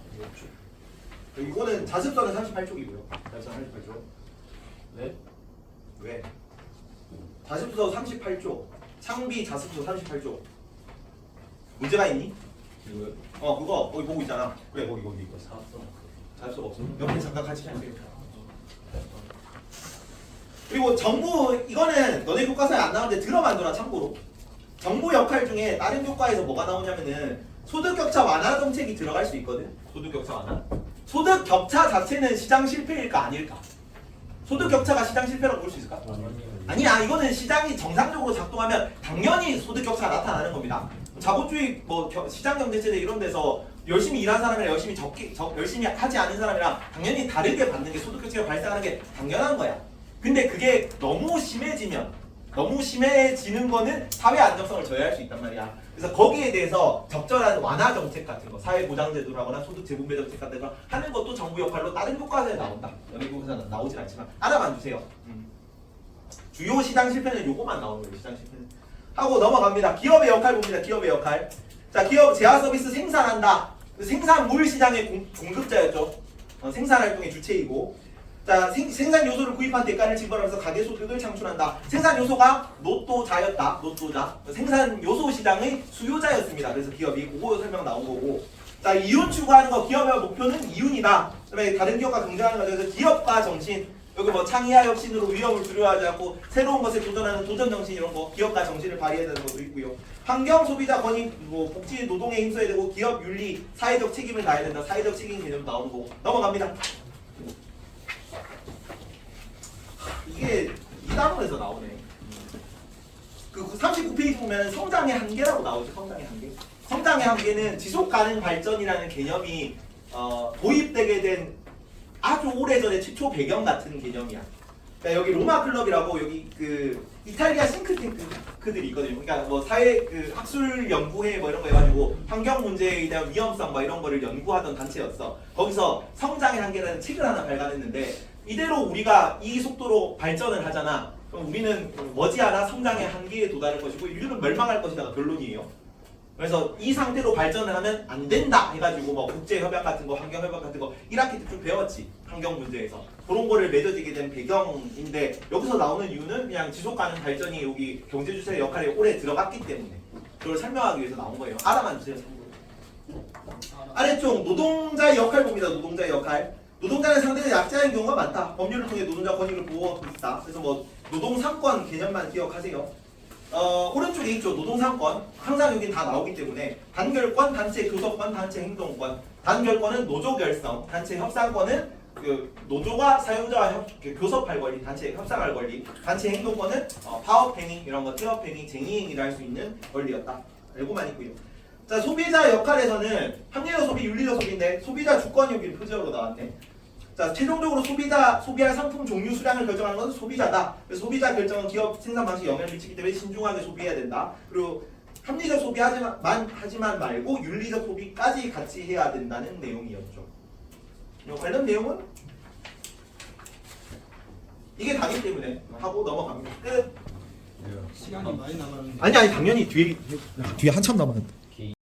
이거는 자습서는 38쪽이고요. 자습서 38쪽. 네? 왜? 자습서 38쪽. 창비 자습서 38쪽. 문제가 있니? 이거요? 그거 거기 보고 있잖아. 그래 거기 이거. 자습서가 없어. 옆에 잠깐 같이 보세요. 그리고 정부 이거는 너네 교과서에 안 나오는데 들어만 둬라. 참고로. 정부 역할 중에 다른 교과에서 뭐가 나오냐면은 소득 격차 완화 정책이 들어갈 수 있거든. 소득 격차 완화. 소득 격차 자체는 시장 실패일까 아닐까? 소득 격차가 시장 실패라고 볼 수 있을까? 아니야. 이거는 시장이 정상적으로 작동하면 당연히 소득 격차가 나타나는 겁니다. 자본주의 시장 경제체제 이런 데서 열심히 일한 사람이랑 열심히 하지 않은 사람이랑 당연히 다르게 받는 게 소득 격차가 발생하는 게 당연한 거야. 근데 그게 너무 심해지는 거는 사회 안정성을 저해할 수 있단 말이야. 그래서 거기에 대해서 적절한 완화 정책 같은 거, 사회보장제도라거나 소득 재분배 정책 같은 거 하는 것도 정부 역할로 다른 교과서에 나온다. 연예교과서는 나오진 않지만 알아만 주세요. 주요 시장 실패는 요거만 나오는 거예요. 시장 실패는. 하고 넘어갑니다. 기업의 역할 봅니다. 기업의 역할. 자, 기업 재화 서비스 생산한다. 생산물 시장의 공급자였죠. 생산활동의 주체이고. 자, 생산 요소를 구입한 대가를 지불하면서 가계 소득을 창출한다. 생산 요소가 노또자였다. 노또자. 생산 요소 시장의 수요자였습니다. 그래서 기업이 그거 설명 나온 거고. 자, 이윤 추구하는 거 기업의 목표는 이윤이다. 그다음에 다른 기업과 경쟁하는 거죠. 그래서 기업가 정신. 여기 창의와 혁신으로 위험을 두려워하지 않고 새로운 것에 도전하는 도전 정신 이런 거 기업가 정신을 발휘해야 되는 것도 있고요. 환경 소비자 권익 복지 노동에 힘써야 되고 기업 윤리 사회적 책임을 다해야 된다. 사회적 책임 개념 나오는 거고. 넘어갑니다. 이게 이 단원에서 나오네. 그 39페이지 보면 성장의 한계라고 나오죠. 성장의 한계. 성장의 한계는 지속 가능 발전이라는 개념이 도입되게 된 아주 오래전에 최초 배경 같은 개념이야. 그러니까 여기 로마 클럽이라고 여기 그 이탈리아 싱크탱크들이 있거든요. 그러니까 사회 학술 연구회 이런 거 해가지고 환경 문제에 대한 위험성 이런 거를 연구하던 단체였어. 거기서 성장의 한계라는 책을 하나 발간했는데 이대로 우리가 이 속도로 발전을 하잖아. 그럼 우리는 머지않아 성장의 한계에 도달할 것이고 인류는 멸망할 것이다가 결론이에요. 그래서 이 상태로 발전을 하면 안 된다 해가지고 국제협약 같은 거, 환경협약 같은 거 1학기 때 좀 배웠지. 환경 문제에서. 그런 거를 맺어지게 된 배경인데 여기서 나오는 이유는 그냥 지속가능 발전이 여기 경제주체의 역할에 오래 들어갔기 때문에 그걸 설명하기 위해서 나온 거예요. 알아만 주세요. 아래쪽 노동자의 역할 봅니다. 노동자의 역할. 노동자는 상대적 약자인 경우가 많다. 법률을 통해 노동자 권익을 보호하고 있다. 그래서 노동상권 개념만 기억하세요. 오른쪽에 있죠. 노동상권. 항상 여긴 다 나오기 때문에 단결권, 단체 교섭권, 단체 행동권. 단결권은 노조 결성, 단체 협상권은 노조가 사용자와 교섭할 권리, 단체 협상할 권리. 단체 행동권은 파업행위 이런 거, 태업행위, 쟁의행위를 할 수 있는 권리였다. 알고만 있고요. 자, 소비자 역할에서는 합리적 소비, 윤리적 소비인데 소비자 주권 여기 표제로 나왔네. 자, 최종적으로 소비할 상품 종류 수량을 결정하는 것은 소비자다. 그래서 소비자 결정은 기업 생산 방식에 영향을 미치기 때문에 신중하게 소비해야 된다. 그리고 합리적 소비하지만 말고 윤리적 소비까지 같이 해야 된다는 내용이었죠. 관련 내용은 이게 다기 때문에 하고 넘어갑니다. 끝. 시간이 많이 남았는데. 아니 당연히 뒤에 한참 남았는데.